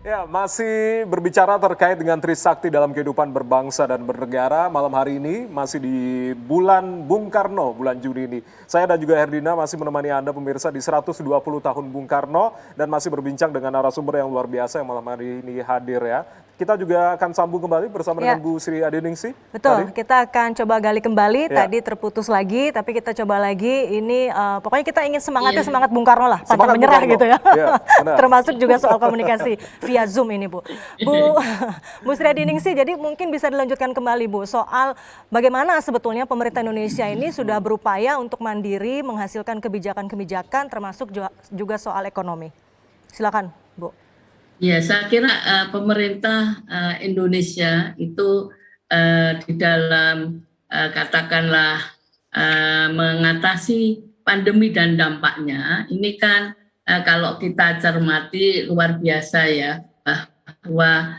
Ya, masih berbicara terkait dengan Trisakti dalam kehidupan berbangsa dan bernegara. Malam hari ini masih di bulan Bung Karno, bulan Juni ini. Saya dan juga Herdina masih menemani Anda pemirsa di 120 tahun Bung Karno dan masih berbincang dengan narasumber yang luar biasa yang malam hari ini hadir ya. Kita juga akan sambung kembali bersama dengan Bu Sri Adiningsih. Betul, kita akan coba gali kembali. Tadi terputus lagi, tapi kita coba lagi. Ini pokoknya kita ingin semangatnya semangat Bung Karno lah, pantang menyerah gitu ya. Termasuk juga soal komunikasi via Zoom ini, Bu. Bu Sri Adiningsih, jadi mungkin bisa dilanjutkan kembali, Bu, soal bagaimana sebetulnya pemerintah Indonesia ini sudah berupaya untuk mandiri menghasilkan kebijakan-kebijakan termasuk juga soal ekonomi. Silakan, Bu. Ya, saya kira pemerintah Indonesia itu di dalam katakanlah mengatasi pandemi dan dampaknya, ini kan kalau kita cermati luar biasa ya, bahwa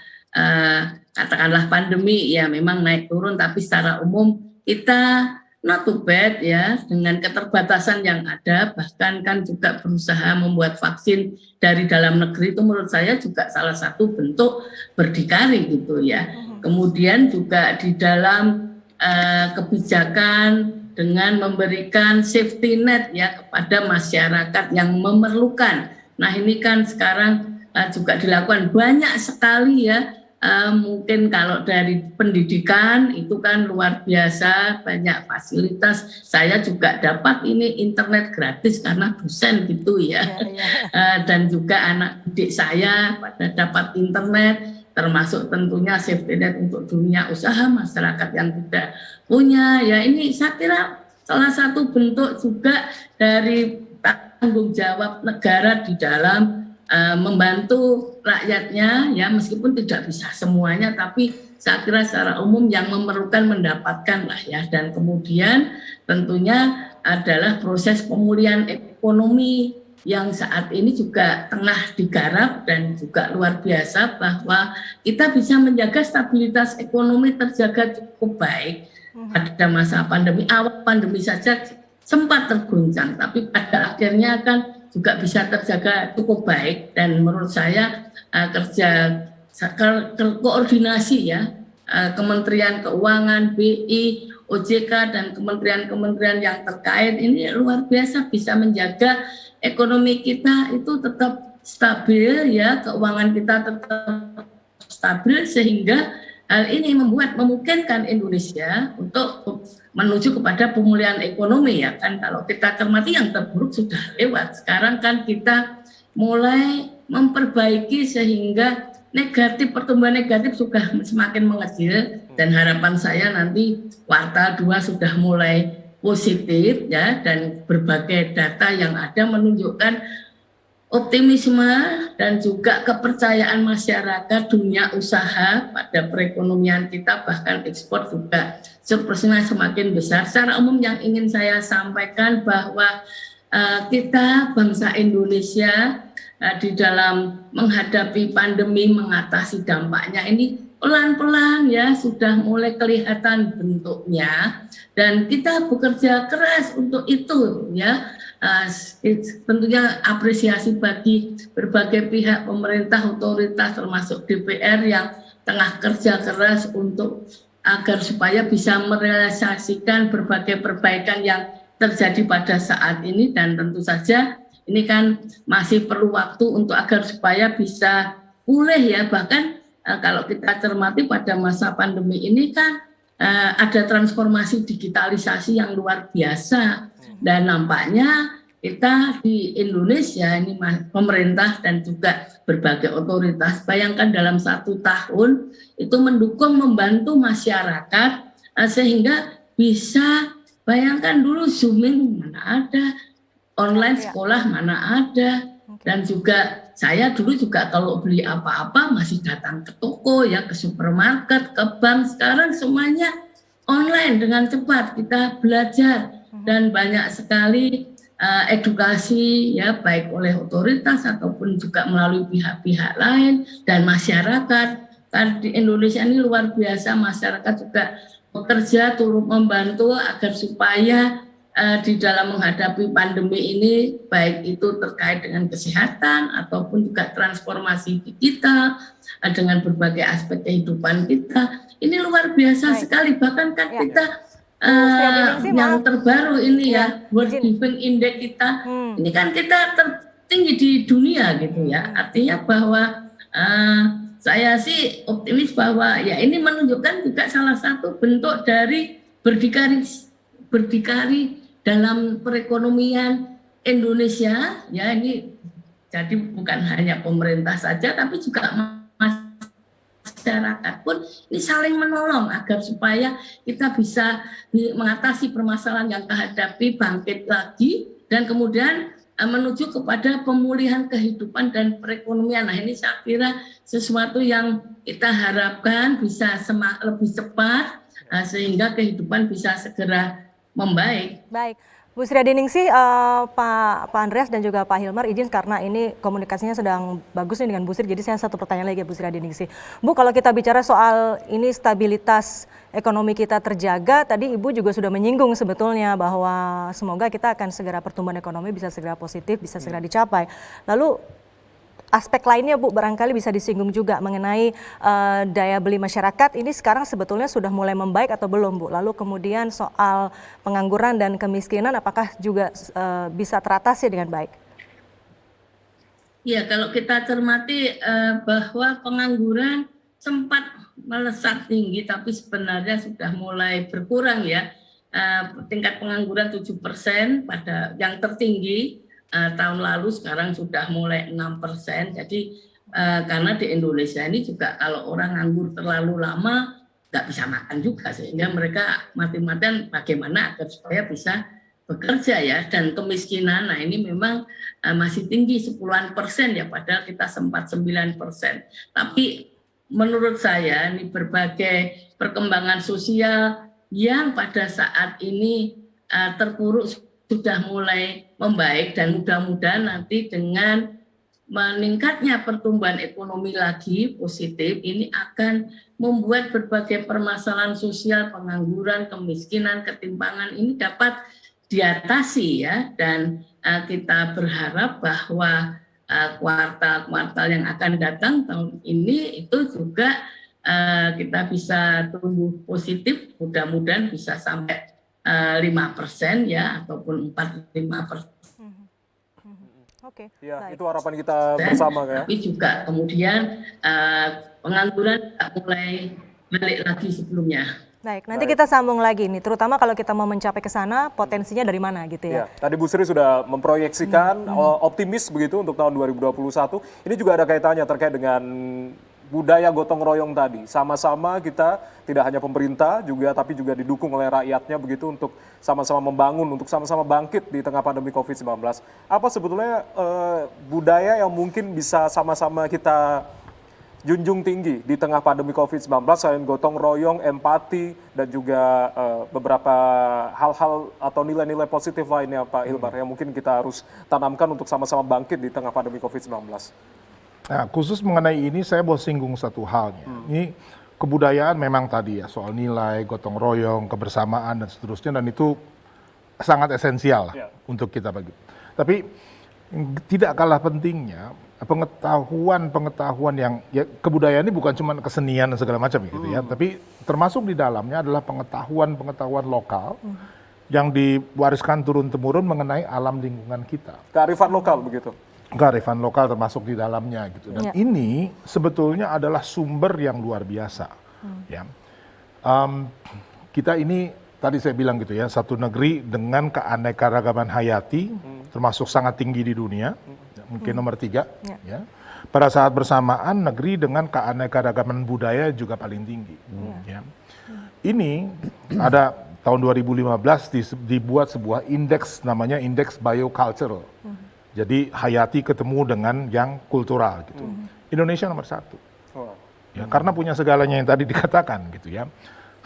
katakanlah pandemi ya memang naik turun, tapi secara umum kita not too bad ya, dengan keterbatasan yang ada, bahkan kan juga berusaha membuat vaksin dari dalam negeri, itu menurut saya juga salah satu bentuk berdikari gitu ya. Kemudian juga di dalam kebijakan dengan memberikan safety net ya kepada masyarakat yang memerlukan. Nah ini kan sekarang juga dilakukan banyak sekali ya. Mungkin kalau dari pendidikan itu kan luar biasa, banyak fasilitas. Saya juga dapat ini internet gratis karena dosen gitu ya. Dan juga anak didik saya pada dapat internet, termasuk tentunya safety net untuk dunia usaha masyarakat yang tidak punya. Ya ini saya kira salah satu bentuk juga dari tanggung jawab negara di dalam membantu rakyatnya, ya meskipun tidak bisa semuanya, tapi saya kira secara umum yang memerlukan mendapatkan lah ya. Dan kemudian tentunya adalah proses pemulihan ekonomi yang saat ini juga tengah digarap dan juga luar biasa, bahwa kita bisa menjaga stabilitas ekonomi terjaga cukup baik pada masa pandemi. Awal pandemi saja sempat terguncang, tapi pada akhirnya kan juga bisa terjaga cukup baik. Dan menurut saya kerja koordinasi ya, Kementerian Keuangan, BI, OJK dan kementerian-kementerian yang terkait ini luar biasa bisa menjaga ekonomi kita itu tetap stabil ya, keuangan kita tetap stabil, sehingga hal ini memungkinkan Indonesia untuk menuju kepada pemulihan ekonomi ya kan. Kalau kita cermati yang terburuk sudah lewat, sekarang kan kita mulai memperbaiki sehingga pertumbuhan negatif sudah semakin mengecil, dan harapan saya nanti kuartal 2 sudah mulai positif ya, dan berbagai data yang ada menunjukkan optimisme dan juga kepercayaan masyarakat dunia usaha pada perekonomian kita, bahkan ekspor juga surplusnya semakin besar. Secara umum yang ingin saya sampaikan bahwa kita bangsa Indonesia di dalam menghadapi pandemi, mengatasi dampaknya ini pelan-pelan ya sudah mulai kelihatan bentuknya, dan kita bekerja keras untuk itu ya. Tentunya apresiasi bagi berbagai pihak pemerintah, otoritas termasuk DPR yang tengah kerja keras untuk agar supaya bisa merealisasikan berbagai perbaikan yang terjadi pada saat ini. Dan tentu saja ini kan masih perlu waktu untuk agar supaya bisa pulih ya. Bahkan kalau kita cermati pada masa pandemi ini kan ada transformasi digitalisasi yang luar biasa. Dan nampaknya kita di Indonesia ini pemerintah dan juga berbagai otoritas, bayangkan dalam 1 tahun itu mendukung, membantu masyarakat sehingga bisa, bayangkan dulu zooming mana ada, online sekolah mana ada, dan juga saya dulu juga kalau beli apa-apa masih datang ke toko ya, ke supermarket, ke bank. Sekarang semuanya online dengan cepat kita belajar. Dan banyak sekali edukasi ya, baik oleh otoritas ataupun juga melalui pihak-pihak lain dan masyarakat. Kan di Indonesia ini luar biasa, masyarakat juga bekerja turut membantu agar supaya di dalam menghadapi pandemi ini, baik itu terkait dengan kesehatan ataupun juga transformasi digital dengan berbagai aspek kehidupan kita. Ini luar biasa sekali. Bahkan kan kita yang terbaru ini ya, World Living Index kita, ini kan kita tertinggi di dunia gitu ya. Artinya bahwa saya sih optimis bahwa ya ini menunjukkan juga salah satu bentuk dari berdikari dalam perekonomian Indonesia ya. Ini jadi bukan hanya pemerintah saja, tapi juga masyarakat pun ini saling menolong agar supaya kita bisa mengatasi permasalahan yang kehadapi, bangkit lagi, dan kemudian menuju kepada pemulihan kehidupan dan perekonomian. Nah ini saya kira sesuatu yang kita harapkan bisa lebih cepat sehingga kehidupan bisa segera membaik. Baik. Bu Sri Adiningsih, Pak Andreas dan juga Pak Hilmar, izin karena ini komunikasinya sedang bagus nih dengan Bu Sri, jadi saya satu pertanyaan lagi Bu Sri Adiningsih. Bu, kalau kita bicara soal ini stabilitas ekonomi kita terjaga, tadi Ibu juga sudah menyinggung sebetulnya bahwa semoga kita akan segera pertumbuhan ekonomi bisa segera positif, bisa segera dicapai. Lalu aspek lainnya Bu, barangkali bisa disinggung juga mengenai daya beli masyarakat ini sekarang sebetulnya sudah mulai membaik atau belum Bu? Lalu kemudian soal pengangguran dan kemiskinan apakah juga bisa teratasi dengan baik? Ya, kalau kita cermati bahwa pengangguran sempat melesat tinggi, tapi sebenarnya sudah mulai berkurang ya. Tingkat pengangguran 7% pada yang tertinggi tahun lalu, sekarang sudah mulai 6%. Jadi karena di Indonesia ini juga kalau orang nganggur terlalu lama nggak bisa makan juga, sehingga mereka mati-matian bagaimana agar supaya bisa bekerja ya. Dan kemiskinan, nah ini memang masih tinggi 10% ya, padahal kita sempat 9%. Tapi menurut saya ini berbagai perkembangan sosial yang pada saat ini terpuruk sudah mulai membaik, dan mudah-mudahan nanti dengan meningkatnya pertumbuhan ekonomi lagi positif ini akan membuat berbagai permasalahan sosial, pengangguran, kemiskinan, ketimpangan ini dapat diatasi ya. Dan kita berharap bahwa kuartal-kuartal yang akan datang tahun ini itu juga kita bisa tumbuh positif, mudah-mudahan bisa sampai 5% ya, ataupun 4-5%. Oke. Ya, Baik. itu harapan kita bersama ya. Tapi juga kemudian pengangguran mulai balik lagi sebelumnya. Baik, nanti kita sambung lagi nih, terutama kalau kita mau mencapai ke sana, potensinya dari mana gitu Ya, ya. tadi Bu Sri sudah memproyeksikan optimis begitu untuk tahun 2021. Ini juga ada kaitannya terkait dengan budaya gotong royong tadi. Sama-sama kita tidak hanya pemerintah juga, tapi juga didukung oleh rakyatnya begitu untuk sama-sama membangun, untuk sama-sama bangkit di tengah pandemi COVID-19. Apa sebetulnya budaya yang mungkin bisa sama-sama kita junjung tinggi di tengah pandemi COVID-19 selain gotong royong, empati, dan juga beberapa hal-hal atau nilai-nilai positif lainnya Pak Hilmar yang mungkin kita harus tanamkan untuk sama-sama bangkit di tengah pandemi COVID-19? Nah, khusus mengenai ini saya mau singgung satu halnya. Ini kebudayaan memang tadi ya, soal nilai, gotong royong, kebersamaan, dan seterusnya, dan itu sangat esensial lah untuk kita bagi. Tapi tidak kalah pentingnya pengetahuan yang ya, kebudayaan ini bukan cuma kesenian dan segala macam gitu ya, tapi termasuk di dalamnya adalah pengetahuan lokal yang diwariskan turun-temurun mengenai alam lingkungan kita. Kearifan lokal begitu. Kearifan lokal termasuk di dalamnya gitu. Dan ini sebetulnya adalah sumber yang luar biasa. Ya. Kita ini tadi saya bilang gitu ya, satu negeri dengan keanekaragaman hayati termasuk sangat tinggi di dunia, mungkin nomor 3. Ya. Pada saat bersamaan negeri dengan keanekaragaman budaya juga paling tinggi. Ya. Ini ada tahun 2015 dibuat sebuah indeks namanya indeks biocultural. Jadi hayati ketemu dengan yang kultural gitu. Indonesia nomor 1. Ya, karena punya segalanya yang tadi dikatakan gitu ya.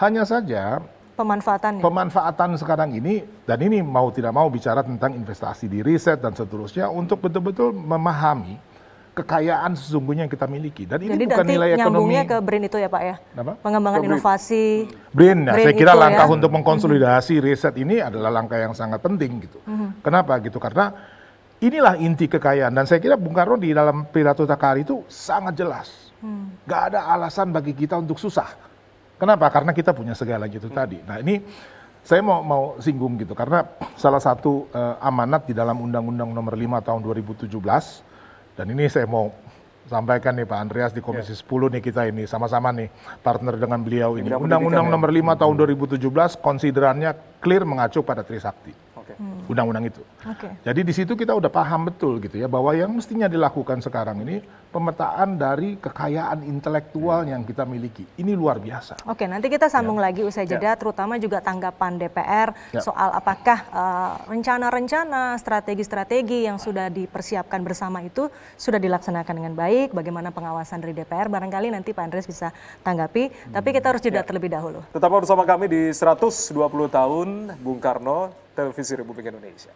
Hanya saja pemanfaatan sekarang ini, dan ini mau tidak mau bicara tentang investasi di riset dan seterusnya untuk betul-betul memahami kekayaan sesungguhnya yang kita miliki. Dan ini jadi bukan nilai ekonomi. nyambungnya ke BRIN itu ya Pak ya? Apa? Pengembangan inovasi. BRIN, saya kira langkah ya. untuk mengkonsolidasi riset ini adalah langkah yang sangat penting gitu. Kenapa gitu? Karena inilah inti kekayaan, dan saya kira Bung Karno di dalam pidato Takari itu sangat jelas. Gak ada alasan bagi kita untuk susah. Kenapa? Karena kita punya segalanya itu tadi. Nah ini saya mau singgung gitu, karena salah satu amanat di dalam Undang-Undang Nomor 5 Tahun 2017, dan ini saya mau sampaikan nih Pak Andreas di Komisi 10 nih, kita ini sama-sama nih partner dengan beliau ini. Undang-Undang Nomor 5 Tahun 2017 konsiderannya clear mengacu pada Trisakti. Undang-undang itu. Jadi di situ kita udah paham betul gitu ya, bahwa yang mestinya dilakukan sekarang ini pemetaan dari kekayaan intelektual yang kita miliki. Ini luar biasa. Oke, nanti kita sambung lagi usai jeda, terutama juga tanggapan DPR soal apakah rencana-rencana, strategi-strategi yang sudah dipersiapkan bersama itu sudah dilaksanakan dengan baik, bagaimana pengawasan dari DPR, barangkali nanti Pak Andreas bisa tanggapi, tapi kita harus jeda terlebih dahulu. Tetap bersama kami di 120 tahun Bung Karno, Televisi Republik Indonesia.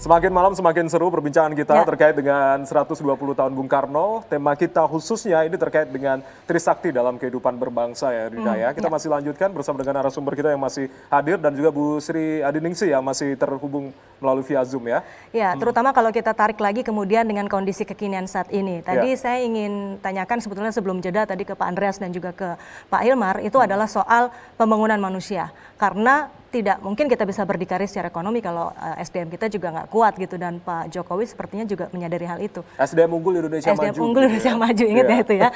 Semakin malam semakin seru perbincangan kita Ya. terkait dengan 120 tahun Bung Karno. Tema kita khususnya ini terkait dengan Trisakti dalam kehidupan berbangsa ya, Rida ya. Kita masih lanjutkan bersama dengan narasumber kita yang masih hadir dan juga Bu Sri Adiningsih yang masih terhubung melalui via Zoom ya. Ya, terutama kalau kita tarik lagi kemudian dengan kondisi kekinian saat ini. Tadi Ya. saya ingin tanyakan sebetulnya sebelum jeda tadi ke Pak Andreas dan juga ke Pak Hilmar, itu adalah soal pembangunan manusia. Karena tidak mungkin kita bisa berdikari secara ekonomi kalau SDM kita juga nggak kuat gitu, dan Pak Jokowi sepertinya juga menyadari hal itu. SDM unggul Indonesia SDM maju. unggul Indonesia maju, ingat Iya. ya itu ya.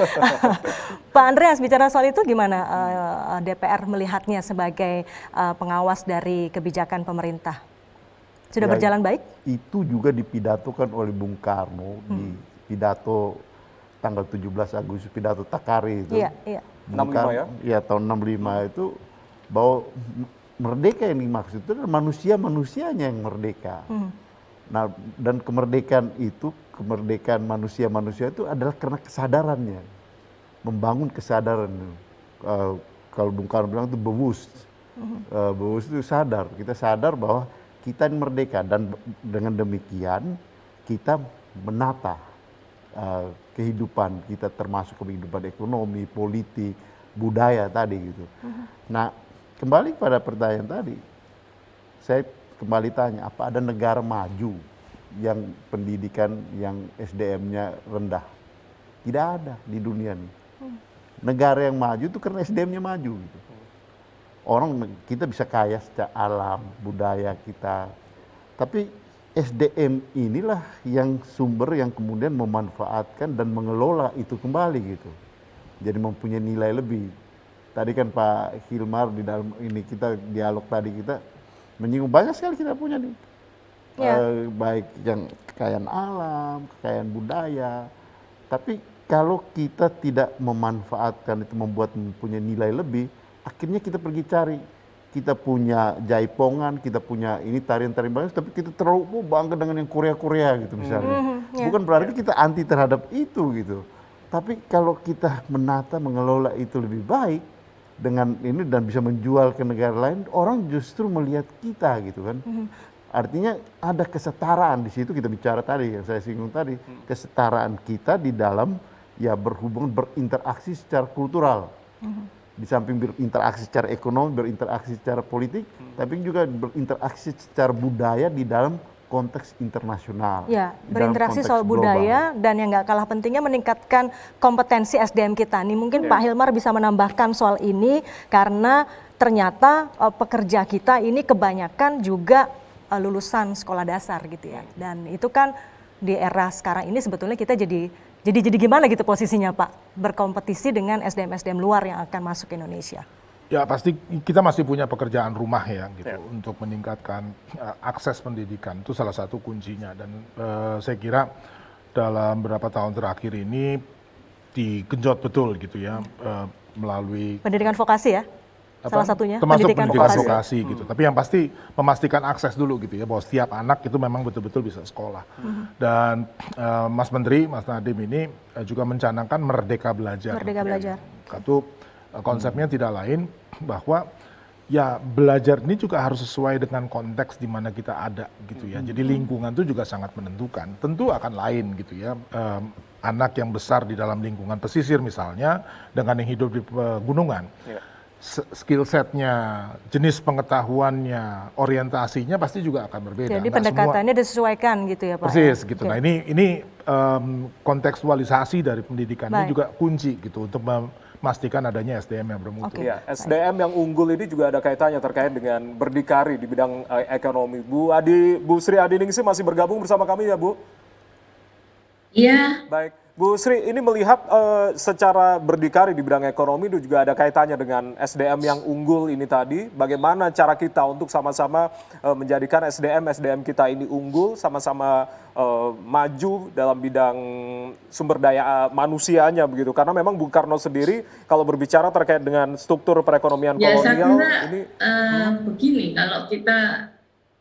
Pak Andreas, bicara soal itu gimana DPR melihatnya sebagai pengawas dari kebijakan pemerintah? Sudah Ya, berjalan baik? Itu juga dipidatokan oleh Bung Karno di pidato tanggal 17 Agustus, pidato Takari itu. Iya, iya. Bung 65 Karno, ya? Iya, tahun 65 itu bahwa merdeka yang dimaksud itu adalah manusia-manusianya yang merdeka. Nah, dan kemerdekaan itu, kemerdekaan manusia-manusia itu adalah karena kesadarannya. Membangun kesadaran. Kalau Bung Karno bilang itu bewusst. Bewusst itu sadar. Kita sadar bahwa kita ini merdeka, dan dengan demikian kita menata kehidupan kita, termasuk kehidupan ekonomi, politik, budaya tadi gitu. Nah, kembali pada pertanyaan tadi, saya kembali tanya, apa ada negara maju yang pendidikan yang SDM-nya rendah? Tidak ada di dunia ini. Negara yang maju itu karena SDM-nya maju gitu. Orang kita bisa kaya secara alam, budaya kita, tapi SDM inilah yang sumber yang kemudian memanfaatkan dan mengelola itu kembali gitu. Jadi mempunyai nilai lebih. Tadi kan Pak Hilmar di dalam ini kita dialog tadi kita menyinggung banyak sekali kita punya nih. Ya. Baik yang kekayaan alam, kekayaan budaya. Tapi kalau kita tidak memanfaatkan itu, membuat mempunyai nilai lebih, akhirnya kita pergi cari. Kita punya jaipongan, kita punya ini tarian-tarian banyak, tapi kita terlalu bangga dengan yang Korea-Korea gitu misalnya. Bukan berarti kita anti terhadap itu gitu. Tapi kalau kita menata, mengelola itu lebih baik dengan ini dan bisa menjual ke negara lain, orang justru melihat kita gitu kan. Artinya ada kesetaraan di situ, kita bicara tadi yang saya singgung tadi, kesetaraan kita di dalam ya berhubungan, berinteraksi secara kultural. Di samping berinteraksi secara ekonomi, berinteraksi secara politik, tapi juga berinteraksi secara budaya di dalam konteks internasional. Ya, di dalam berinteraksi konteks soal budaya dan yang nggak kalah pentingnya meningkatkan kompetensi SDM kita. Nih mungkin Pak Hilmar bisa menambahkan soal ini karena ternyata pekerja kita ini kebanyakan juga lulusan sekolah dasar gitu ya. Dan itu kan di era sekarang ini sebetulnya kita jadi gimana gitu posisinya Pak, berkompetisi dengan SDM-SDM luar yang akan masuk ke Indonesia? Ya pasti kita masih punya pekerjaan rumah ya gitu untuk meningkatkan akses pendidikan, itu salah satu kuncinya. Dan saya kira dalam beberapa tahun terakhir ini digenjot betul gitu ya melalui Pendidikan vokasi ya? Salah satunya termasuk pendidikan vokasi gitu. Tapi yang pasti memastikan akses dulu gitu ya, bahwa setiap anak itu memang betul-betul bisa sekolah. Dan Mas Menteri, Mas Nadiem ini juga mencanangkan Merdeka Belajar. Merdeka Belajar. Satu konsepnya tidak lain bahwa ya belajar ini juga harus sesuai dengan konteks di mana kita ada gitu ya. Jadi lingkungan itu juga sangat menentukan. Tentu akan lain gitu ya. Anak yang besar di dalam lingkungan pesisir misalnya dengan yang hidup di pegunungan. Skill setnya, jenis pengetahuannya, orientasinya pasti juga akan berbeda. Jadi pendekatannya disesuaikan gitu ya Pak? Persis ya? gitu. Okay. Nah ini kontekstualisasi dari pendidikan ini juga kunci gitu untuk memastikan adanya SDM yang bermutu. Ya, SDM yang unggul ini juga ada kaitannya terkait dengan berdikari di bidang ekonomi. Bu Sri Adiningsih masih bergabung bersama kami ya Bu? Iya. Baik, Bu Sri, ini melihat secara berdikari di bidang ekonomi itu juga ada kaitannya dengan SDM yang unggul ini tadi. Bagaimana cara kita untuk sama-sama menjadikan SDM kita ini unggul, sama-sama maju dalam bidang sumber daya manusianya begitu. Karena memang Bung Karno sendiri kalau berbicara terkait dengan struktur perekonomian kolonial saya kira, ini begini, kalau kita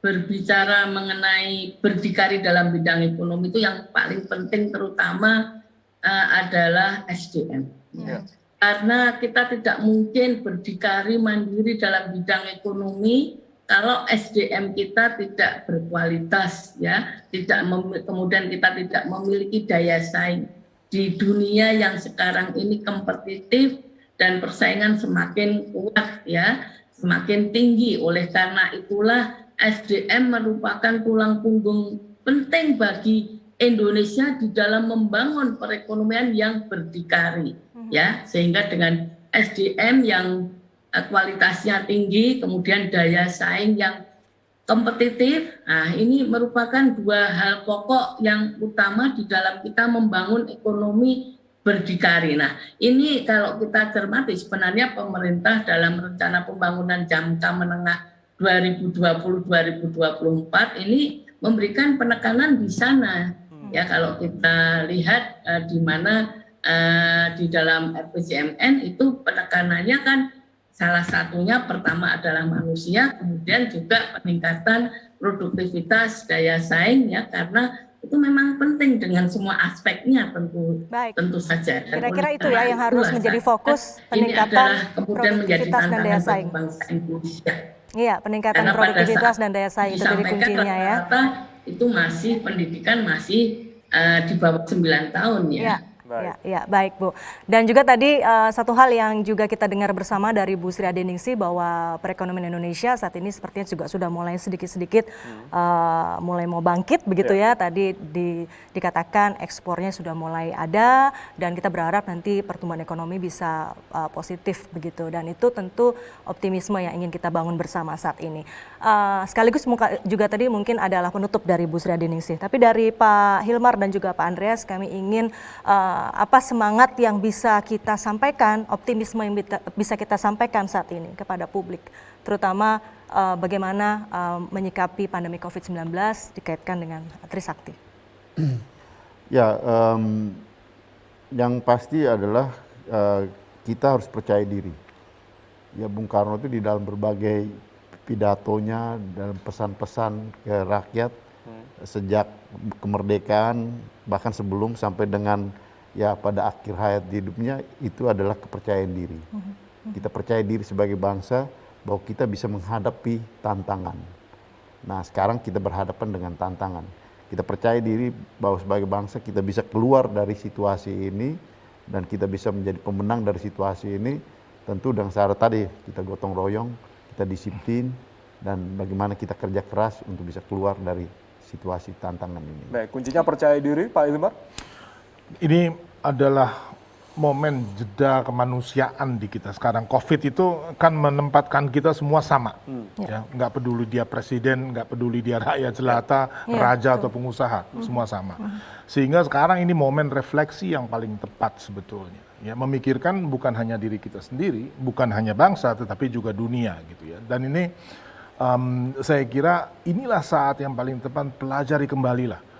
berbicara mengenai berdikari dalam bidang ekonomi itu yang paling penting terutama adalah SDM. Ya. Karena kita tidak mungkin berdikari mandiri dalam bidang ekonomi kalau SDM kita tidak berkualitas, ya, kemudian kita tidak memiliki daya saing di dunia yang sekarang ini kompetitif dan persaingan semakin kuat, ya, semakin tinggi. Oleh karena itulah SDM merupakan tulang punggung penting bagi Indonesia di dalam membangun perekonomian yang berdikari, ya, sehingga dengan SDM yang kualitasnya tinggi, kemudian daya saing yang kompetitif. Nah, ini merupakan dua hal pokok yang utama di dalam kita membangun ekonomi berdikari. Nah, ini kalau kita cermati sebenarnya pemerintah dalam rencana pembangunan jangka menengah 2020-2024 ini memberikan penekanan di sana. Ya, kalau kita lihat di mana di dalam RPJMN itu penekanannya kan salah satunya pertama adalah manusia, kemudian juga peningkatan produktivitas daya saing, ya, karena itu memang penting dengan semua aspeknya tentu saja. Kira-kira itu ya yang harus menjadi fokus, peningkatan produktivitas dan daya saing. Bangsa Indonesia. Iya, peningkatan produktivitas dan daya saing itu jadi kuncinya ya. Itu masih pendidikan masih di bawah 9 tahun ya. Ya, baik Bu. Dan juga tadi satu hal yang juga kita dengar bersama dari Bu Sri Adiningsih bahwa perekonomian Indonesia saat ini sepertinya juga sudah mulai sedikit-sedikit mulai mau bangkit begitu ya. Tadi dikatakan ekspornya sudah mulai ada dan kita berharap nanti pertumbuhan ekonomi bisa positif begitu. Dan itu tentu optimisme yang ingin kita bangun bersama saat ini. Sekaligus juga tadi mungkin adalah penutup dari Bu Sri Adiningsih. Tapi dari Pak Hilmar dan juga Pak Andreas kami ingin apa semangat yang bisa kita sampaikan, optimisme yang bisa kita sampaikan saat ini kepada publik, terutama bagaimana menyikapi pandemi COVID-19 dikaitkan dengan Trisakti. Ya, yang pasti adalah kita harus percaya diri. Ya, Bung Karno itu di dalam berbagai pidatonya, dalam pesan-pesan ke rakyat sejak kemerdekaan, bahkan sebelum sampai dengan ya pada akhir hayat hidupnya, itu adalah kepercayaan diri. Kita percaya diri sebagai bangsa bahwa kita bisa menghadapi tantangan. Nah, sekarang kita berhadapan dengan tantangan. Kita percaya diri bahwa sebagai bangsa kita bisa keluar dari situasi ini dan kita bisa menjadi pemenang dari situasi ini. Tentu dengan syarat tadi kita gotong royong, kita disiplin, dan bagaimana kita kerja keras untuk bisa keluar dari situasi tantangan ini. Baik, kuncinya percaya diri, Pak Hilmar. Ini adalah momen jeda kemanusiaan di kita sekarang. COVID itu kan menempatkan kita semua sama, ya, nggak peduli dia presiden, nggak peduli dia rakyat jelata, raja atau pengusaha, semua sama. Sehingga sekarang ini momen refleksi yang paling tepat sebetulnya. Ya, memikirkan bukan hanya diri kita sendiri, bukan hanya bangsa, tetapi juga dunia gitu ya. Dan ini saya kira inilah saat yang paling tepat pelajari kembalilah.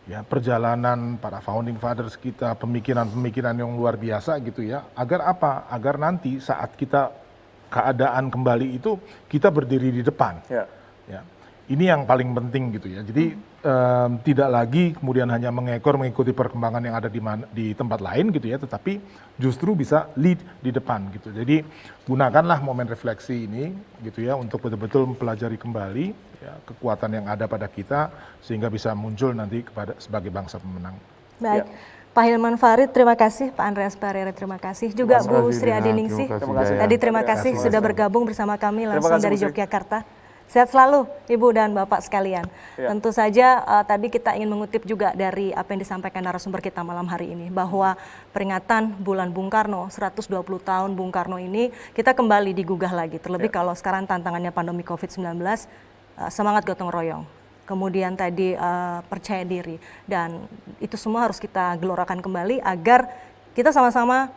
Ya, perjalanan para founding fathers kita, pemikiran-pemikiran yang luar biasa gitu ya. Agar apa? Agar nanti saat kita keadaan kembali itu kita berdiri di depan. Ya. Ini yang paling penting gitu ya. Jadi tidak lagi kemudian hanya mengikuti perkembangan yang ada di tempat lain gitu ya, tetapi justru bisa lead di depan gitu. Jadi gunakanlah momen refleksi ini gitu ya untuk betul-betul mempelajari kembali ya, kekuatan yang ada pada kita sehingga bisa muncul nanti sebagai bangsa pemenang. Baik. Pak Hilman Farid, terima kasih. Pak Andreas Barere, terima kasih. Juga Bu Sri Adiningsih. Tadi terima kasih sudah bergabung bersama kami langsung dari Yogyakarta. Sehat selalu Ibu dan Bapak sekalian. Tentu saja tadi kita ingin mengutip juga dari apa yang disampaikan narasumber kita malam hari ini, bahwa peringatan bulan Bung Karno, 120 tahun Bung Karno ini kita kembali digugah lagi. Terlebih kalau sekarang tantangannya pandemi COVID-19, semangat gotong royong. Kemudian tadi percaya diri, dan itu semua harus kita gelorakan kembali agar kita sama-sama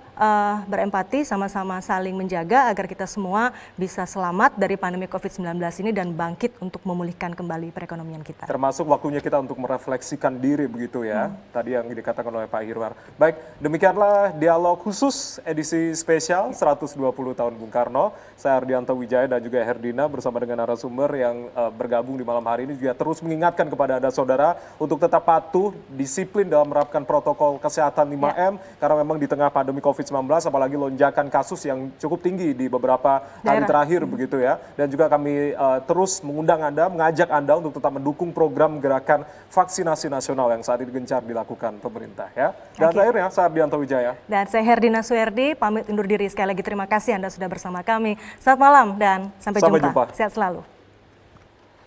berempati, sama-sama saling menjaga agar kita semua bisa selamat dari pandemi COVID-19 ini dan bangkit untuk memulihkan kembali perekonomian kita. Termasuk waktunya kita untuk merefleksikan diri begitu ya, tadi yang dikatakan oleh Pak Hilmar. Baik, demikianlah dialog khusus edisi spesial 120 tahun Bung Karno. Saya Ardianto Wijaya dan juga Herdina bersama dengan narasumber yang bergabung di malam hari ini juga terus mengingatkan kepada Anda saudara untuk tetap patuh, disiplin dalam menerapkan protokol kesehatan 5M karena memang di tengah pandemi COVID-19 COVID-19, apalagi lonjakan kasus yang cukup tinggi di beberapa hari terakhir begitu ya. Dan juga kami terus mengundang Anda, mengajak Anda untuk tetap mendukung program gerakan vaksinasi nasional yang saat ini gencar dilakukan pemerintah ya. Dan akhirnya saya Ardianto Wijaya. Dan saya Herdina Suherdi, pamit undur diri. Sekali lagi terima kasih Anda sudah bersama kami. Selamat malam dan sampai jumpa. Sehat selalu.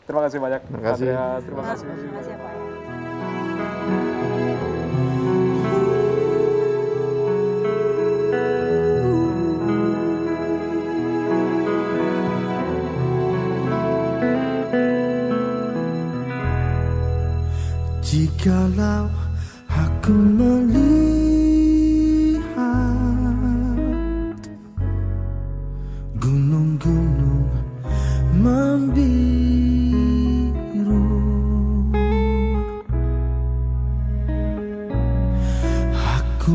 Terima kasih banyak. Terima kasih. Terima kasih. Terima kasih Pak. Jikalau aku melihat gunung-gunung membiru, aku